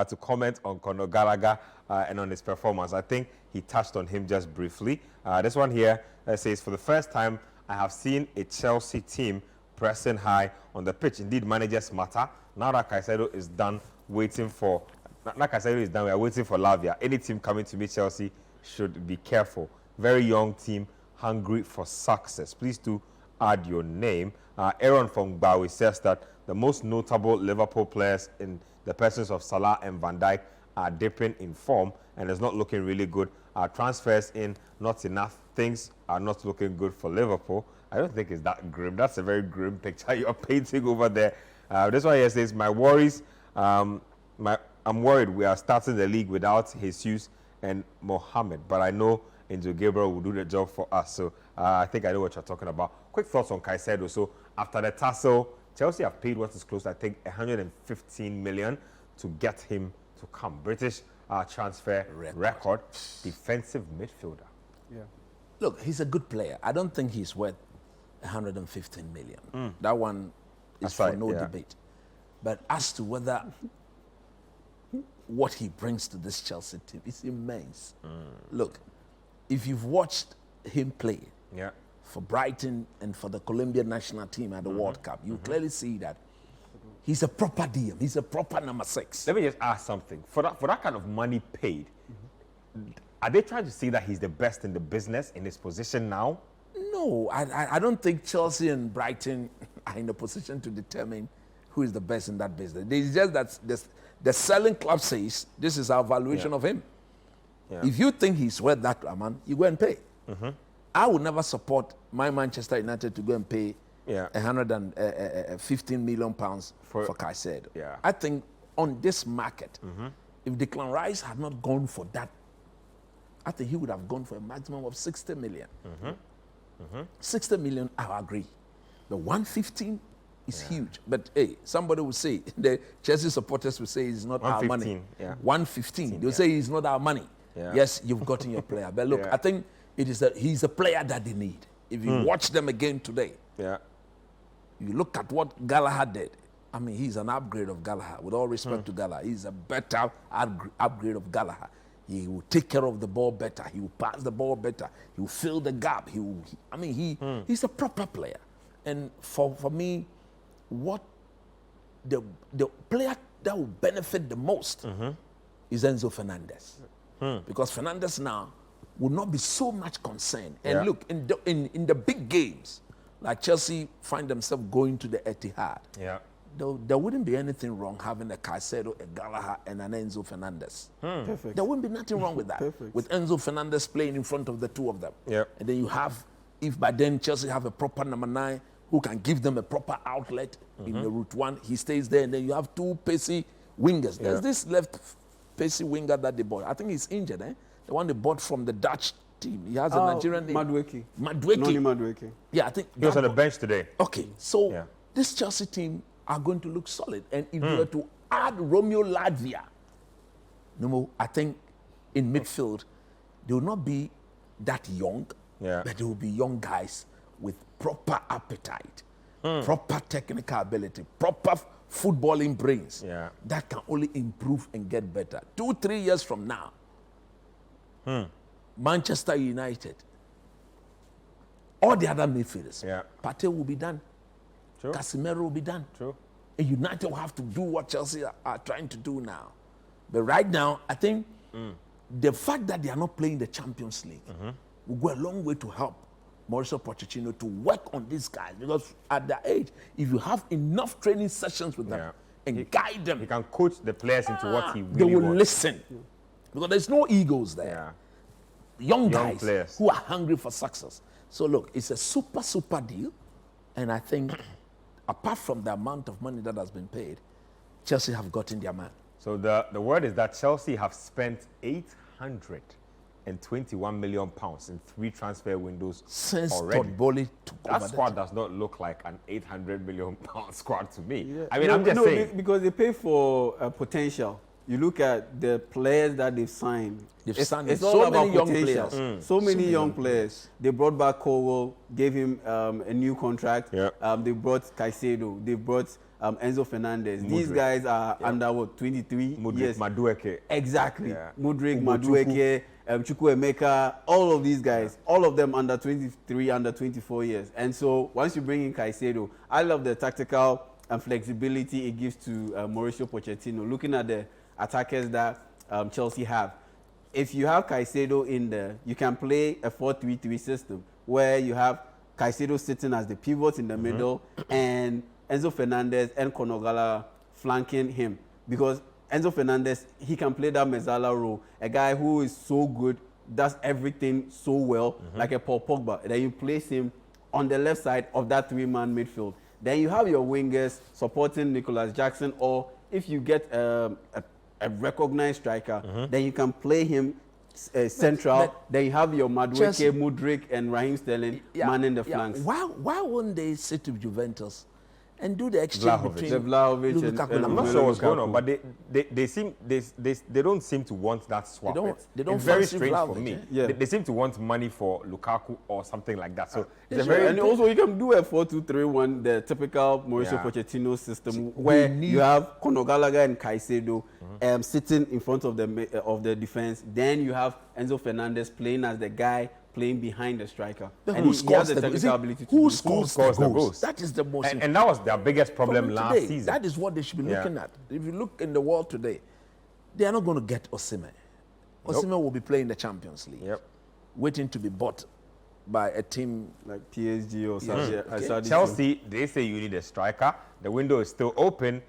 to comment on Conor Gallagher and on his performance. I think he touched on him just briefly. This one here says, for the first time, I have seen a Chelsea team pressing high on the pitch. Indeed, managers matter. Now that Caicedo is done waiting for, we are waiting for Lavia. Any team coming to meet Chelsea should be careful. Very young team, hungry for success. Please do add your name. Aaron from Bawi says that the most notable Liverpool players in the persons of Salah and Van Dijk are dipping in form and it's not looking really good. Transfers in, not enough. Things are not looking good for Liverpool. I don't think it's that grim. That's a very grim picture you're painting over there. This one here says, my worries, I'm worried we are starting the league without Jesus and Mohamed, but I know Angel Gabriel will do the job for us. So I think I know what you're talking about. Quick thoughts on Caicedo. So after the tussle, Chelsea have paid what is close, I think, 115 million to get him to come. British transfer record, defensive midfielder. Yeah. Look, he's a good player. I don't think he's worth 115 million. That one is for no debate. But as to whether what he brings to this Chelsea team is immense. Look, if you've watched him play for Brighton and for the Colombian national team at the World Cup, you clearly see that he's a proper DM. He's a proper number 6. Let me just ask something. For that kind of money paid, are they trying to say that he's the best in the business in his position now? No, I don't think Chelsea and Brighton are in a position to determine who is the best in that business. It's just that the selling club says this is our valuation of him. If you think he's worth that amount, you go and pay. I would never support my Manchester United to go and pay 115 million pounds for Caicedo. I think on this market, if Declan Rice had not gone for that, I think he would have gone for a maximum of 60 million. 60 million, I agree. The 115 is huge. But hey, somebody will say, the Chelsea supporters will say it's not our money. 115. They'll say it's not our money. Yes, you've gotten your player. But look, I think he's a player that they need. If you watch them again today, you look at what Gallagher did. I mean, he's an upgrade of Gallagher. With all respect to Gallagher, he's a better upgrade of Gallagher. He will take care of the ball better. He will pass the ball better. He will fill the gap. He's a proper player. And for me, what the player that will benefit the most is Enzo Fernandez. Because Fernandez now will not be so much concerned. And look, in the big games, like Chelsea find themselves going to the Etihad, there wouldn't be anything wrong having a Caicedo, a Gallagher, and an Enzo Fernandez. Perfect. There wouldn't be nothing wrong with that. Perfect. With Enzo Fernandez playing in front of the two of them. Yep. And then you have, if by then Chelsea have a proper number 9 who can give them a proper outlet in the route 1, he stays there, and then you have 2 pacey wingers. There's this left pacey winger that they bought. I think he's injured, the one they bought from the Dutch team. He has a Nigerian name. Madueke. Noni Madueke. Yeah, I think he was on the bench today. Okay, so this Chelsea team are going to look solid. And if you were to add Romeo Lavia, I think in midfield, they will not be that young, but they will be young guys with proper appetite, proper technical ability, proper footballing brains that can only improve and get better. 2-3 years from now, Manchester United, all the other midfielders, Partey will be done. True. Casemiro will be done. True. And United will have to do what Chelsea are trying to do now. But right now, I think the fact that they are not playing the Champions League will go a long way to help Mauricio Pochettino to work on these guys. Because at their age, if you have enough training sessions with them and guide them, he can coach the players into what he really they will wants. listen. Because there's no egos there. Young guys players who are hungry for success. So look, it's a super deal. And I think apart from the amount of money that has been paid, Chelsea have gotten their man. So the word is that Chelsea have spent £821 million in 3 transfer windows since already. Todd Bowley took over. That squad does not look like an £800 million squad to me. Yeah. I mean, I'm just saying. Because they pay for potential. You look at the players that they've signed. It's all so about many young potential. players. So many young players. They brought back Colwell, gave him a new contract. They brought Caicedo. They brought Enzo Fernandez. These guys are under what, 23 years? Madueke. Exactly. Mudryk, Madueke, Chukwuemeka, all of these guys, all of them under 23, under 24 years. And so once you bring in Caicedo, I love the tactical and flexibility it gives to Mauricio Pochettino. Looking at the attackers that Chelsea have. If you have Caicedo in there, you can play a 4-3-3 system where you have Caicedo sitting as the pivot in the middle and Enzo Fernandez and Conor Gallagher flanking him. Because Enzo Fernandez, he can play that Mezzala role, a guy who is so good, does everything so well, like a Paul Pogba. Then you place him on the left side of that 3-man midfield. Then you have your wingers supporting Nicholas Jackson, or if you get a recognized striker, then you can play him central. Then you have your Madueke, Mudryk, and Raheem Sterling manning the flanks. Why wouldn't they sit with Juventus and do the exchange between Vlahovic and I'm not sure what's going on, but they don't seem to want that swap. They don't it's very fancy strange Vlahovic, for me. Yeah. They seem to want money for Lukaku or something like that. So it's and also you can do a 4-2-3-1, the typical Mauricio Pochettino system, where you have Conor Gallagher and Caicedo sitting in front of the defense. Then you have Enzo Fernandez playing as the guy playing behind the striker. But and who he has scores the technical ability to who do scores the the goals? goals? That is the most and that was their biggest problem last today, season. That is what they should be looking at. If you look in the world today, they are not going to get Osimhen. Osimhen will be playing the Champions League, waiting to be bought by a team like PSG or something. Chelsea, they say you need a striker. The window is still open.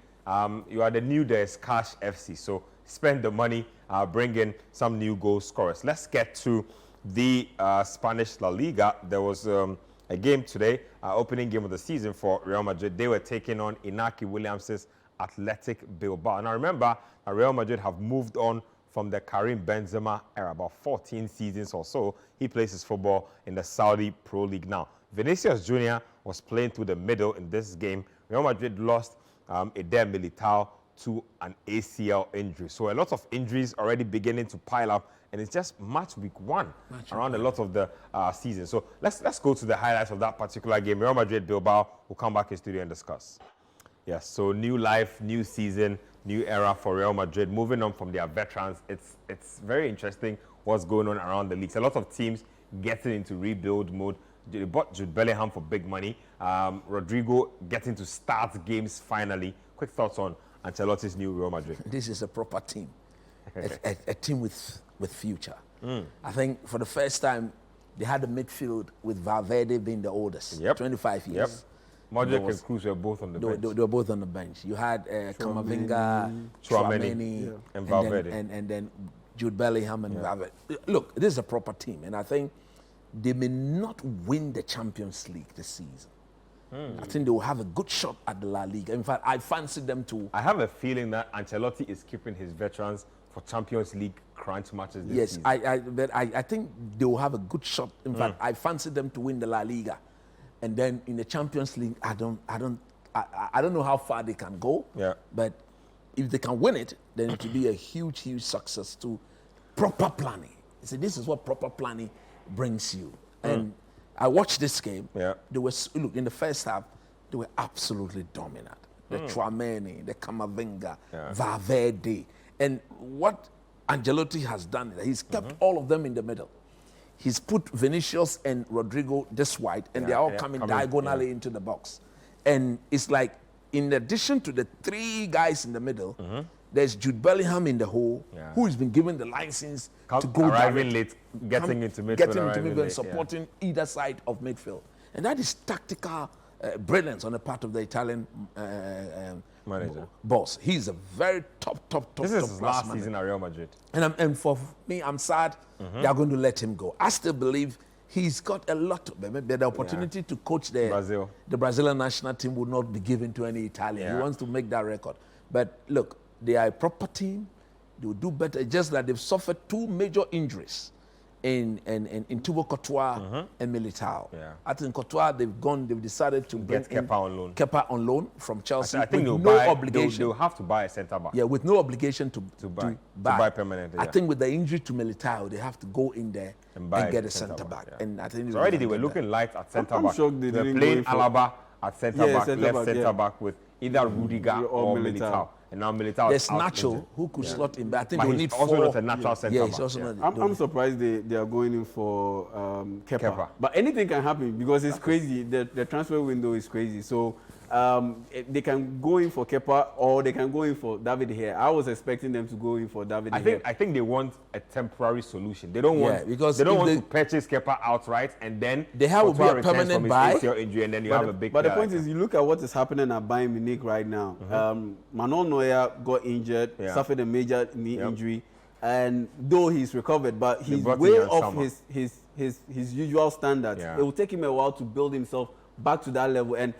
You are the new There's Cash FC, so spend the money, bring in some new goal scorers. Let's get to the Spanish La Liga. There was a game today, opening game of the season for Real Madrid. They were taking on Inaki Williams' Athletic Bilbao. And I remember Real Madrid have moved on from the Karim Benzema era, about 14 seasons or so. He plays his football in the Saudi Pro League now. Vinicius Jr. was playing through the middle in this game. Real Madrid lost Eder Militao to an ACL injury. So a lot of injuries already beginning to pile up, and it's just match week 1 around a lot of the season. So let's go to the highlights of that particular game. Real Madrid Bilbao. We'll come back in studio and discuss. Yes, so new life, new season, new era for Real Madrid. Moving on from their veterans, it's very interesting what's going on around the leagues. A lot of teams getting into rebuild mode. They bought Jude Bellingham for big money. Rodrigo getting to start games finally. Quick thoughts on Ancelotti's new Real Madrid. This is a proper team, a team with future. I think for the first time, they had a midfield with Valverde being the oldest, 25 years. Yep. Modric and Kroos were both on the bench. They were both on the bench. You had Camavinga, Tchouaméni, and Valverde. And then Jude Bellingham and Valverde. Look, this is a proper team, and I think they may not win the Champions League this season. I think they will have a good shot at the La Liga. In fact, I fancy them to. I have a feeling that Ancelotti is keeping his veterans for Champions League crunch matches this season. Yes, I think they will have a good shot. In fact, I fancy them to win the La Liga, and then in the Champions League, I don't know how far they can go. Yeah. But if they can win it, then it will be a huge success to proper planning. See, this is what proper planning brings you. And I watched this game. Yeah. They were look in the first half. They were absolutely dominant. The Tchouaméni, the Camavinga, Valverde. And what Ancelotti has done is he's kept all of them in the middle. He's put Vinicius and Rodrigo this wide, and they're all coming diagonally into the box. And it's like, in addition to the three guys in the middle, there's Jude Bellingham in the hole, who has been given the license to go arriving late, getting into midfield, and supporting either side of midfield. And that is tactical brilliance on the part of the Italian manager. Boss. He's a very top. This is his last season at Real Madrid. And for me, I'm sad they are going to let him go. I still believe he's got a lot of the opportunity to coach the Brazilian national team would not be given to any Italian. He wants to make that record. But look, they are a proper team. They will do better. It's just that they've suffered two major injuries in Thibaut Courtois and Militao. Yeah. I think Courtois, they've decided to bring Kepa on loan. Kepa on loan from Chelsea. I think with no obligation. They'll have to buy a centre back. Yeah, with no obligation to buy permanently. I think with the injury to Militao, they have to go in there and get a centre back. And I think already they were looking light at centre back. I'm shocked they were playing Alaba at centre back, left centre back with either Rudiger or Militao. And now Militao there's Nacho who could slot in, but I think but we need also four. Not a natural centre back. I'm surprised they are going in for Kepa. But anything can happen because it's crazy. The transfer window is crazy. So they can go in for Kepa or they can go in for David here. I was expecting them to go in for David here. I think they want a temporary solution. They don't want to purchase Kepa outright and then they have a permanent buy. Injury and then you have a big. But the point is, you look at what is happening at Bayern Munich right now. Manuel Neuer got injured, suffered a major knee injury, and though he's recovered, but he's way off his usual standards. It will take him a while to build himself back to that level. And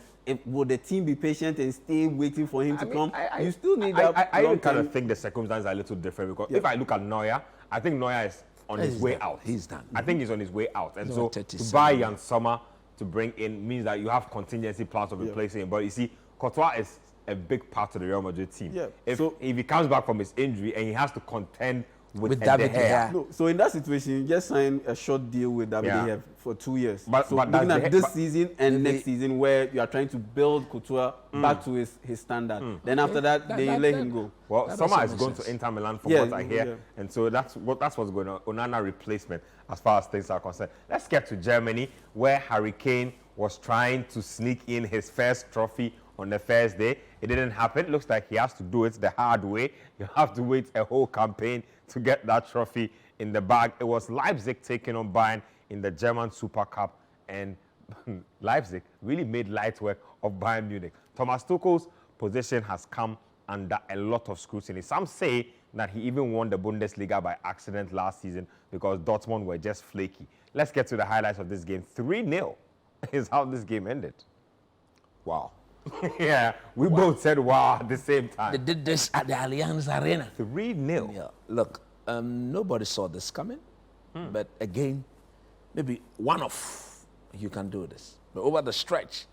would the team be patient and stay waiting for him to come? You still need that. I kind of think the circumstances are a little different because if I look at Neuer, I think Neuer is on his way out. He's done. I think he's on his way out. And so to buy Jan Sommer to bring in means that you have contingency plans of replacing him. But you see, Courtois is a big part of the Real Madrid team. If he comes back from his injury and he has to contend with David De Gea. No, so in that situation, you just sign a short deal with David De Gea for 2 years. But looking at this season and next season where you are trying to build Courtois back to his standard. Then after that, you let him go. Well, Sommer is going to Inter Milan from what I hear. And so that's what's going on. Onana replacement as far as things are concerned. Let's get to Germany where Harry Kane was trying to sneak in his first trophy on the first day. It didn't happen. Looks like he has to do it the hard way. You have to wait a whole campaign to get that trophy in the bag. It was Leipzig taking on Bayern in the German Super Cup, and Leipzig really made light work of Bayern Munich. Thomas Tuchel's position has come under a lot of scrutiny. Some say that he even won the Bundesliga by accident last season because Dortmund were just flaky. Let's get to the highlights of this game. 3-0 is how this game ended. Wow. Yeah, we both said wow at the same time. They did this at the Allianz Arena. 3-0. Yeah. Look, nobody saw this coming. But again, maybe one-off, you can do this. But over the stretch,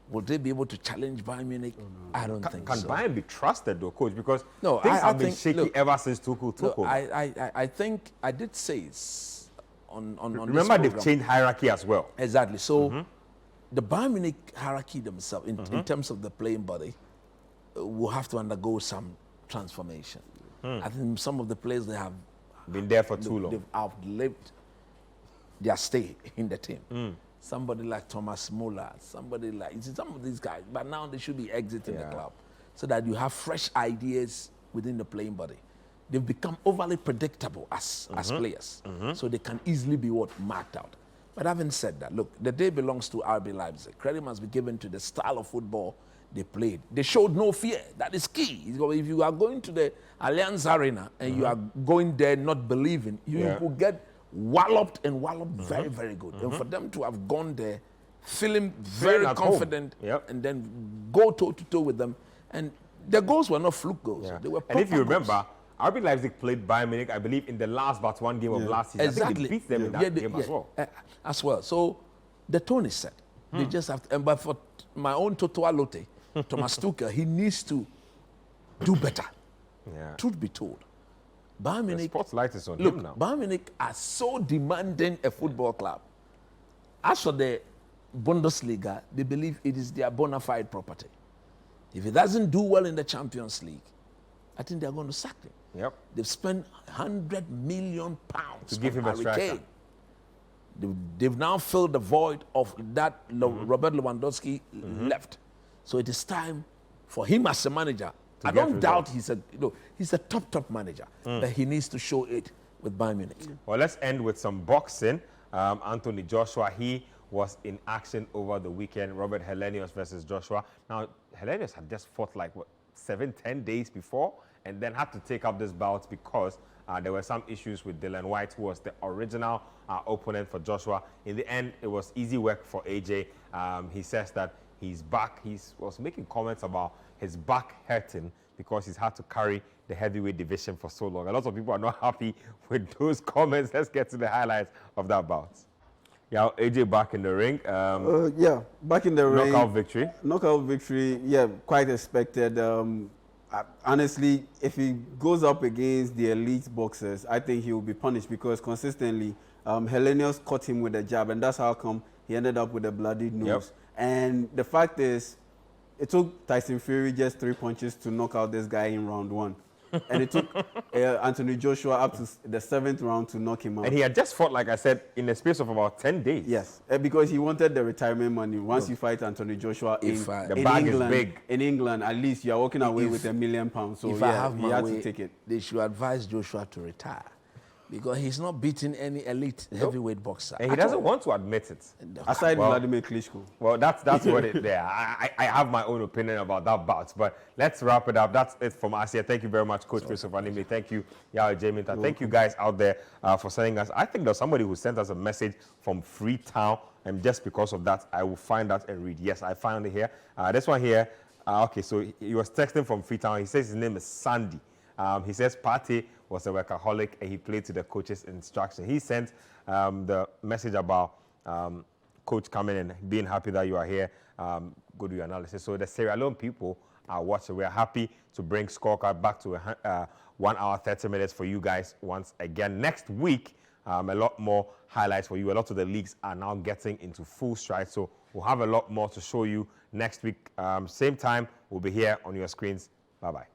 will they be able to challenge Bayern Munich? I don't think so. Can Bayern be trusted, though, coach? Because things have been shaky ever since Tuchel took over. I think I did say it's on Remember, they've changed hierarchy as well. Exactly. So the Bayern Munich hierarchy themselves, in terms of the playing body, will have to undergo some transformation. I think some of the players, they have been there for too long. They've outlived their stay in the team. Somebody like Thomas Muller, somebody like, you see, some of these guys, but now they should be exiting the club so that you have fresh ideas within the playing body. They've become overly predictable as players, so they can easily be marked out. But having said that, look, the day belongs to RB Leipzig. Credit must be given to the style of football they played. They showed no fear. That is key. If you are going to the Allianz Arena and you are going there not believing, you will get walloped very, very good. And for them to have gone there feeling very confident and then go toe-to-toe with them, and the goals were not fluke goals. They were proper and if you remember, goals. RB Leipzig played Bayern Munich, I believe, in the last but one game of last season. Exactly. I think they beat them in that game as well. So the tone is set. They just have to, but for my own Toto Alote, Thomas Tuchel, he needs to do better. Truth be told. Bayern Munich, the spotlight is on him now. Bayern Munich are so demanding a football club. As for the Bundesliga, they believe it is their bona fide property. If it doesn't do well in the Champions League, I think they're going to sack him. They've spent £100 million to give him a striker. They've now filled the void of that Robert Lewandowski left. So it is time for him as a manager. I don't doubt he's a top manager, but he needs to show it with Bayern Munich. Well, let's end with some boxing. Anthony Joshua, he was in action over the weekend. Robert Helenius versus Joshua. Now, Helenius had just fought like, 7-10 days before, and then had to take up this bout because there were some issues with Dylan White, who was the original opponent for Joshua. In the end, it was easy work for AJ. He says that he's back. He was making comments about his back hurting because he's had to carry the heavyweight division for so long. A lot of people are not happy with those comments. Let's get to the highlights of that bout. Yeah, AJ back in the ring. Back in the ring. Knockout victory. Knockout victory, quite expected. Honestly, if he goes up against the elite boxers, I think he will be punished because consistently, Helenius caught him with a jab, and that's how come he ended up with a bloody nose. And the fact is, it took Tyson Fury just 3 punches to knock out this guy in round 1. And it took Anthony Joshua up to the 7th round to knock him out. And he had just fought, like I said, in the space of about 10 days. Yes, because he wanted the retirement money. Once you fight Anthony Joshua the bag England, is big. In England, at least you are walking away with £1 million. So if I have my he had way, to take it. They should advise Joshua to retire because he's not beating any elite heavyweight boxer. And he doesn't want to admit it. Aside Vladimir Klitschko. Well, that's what it there. I have my own opinion about that bout, but let's wrap it up. That's it from us here. Thank you very much, Coach Christopher Nimley. Thank you, Yao Jaminta. Thank you guys out there for sending us. I think there's somebody who sent us a message from Freetown, and just because of that, I will find that and read. Yes, I found it here. This one here. Okay, so he was texting from Freetown. He says his name is Sandy. He says Pate was a workaholic and he played to the coach's instruction. He sent the message about coach coming and being happy that you are here. Go do your analysis. So the Sierra Leone people are watching. We are happy to bring Scorecard back to 1 hour, 30 minutes for you guys once again. Next week, a lot more highlights for you. A lot of the leagues are now getting into full stride. So we'll have a lot more to show you next week. Same time, we'll be here on your screens. Bye-bye.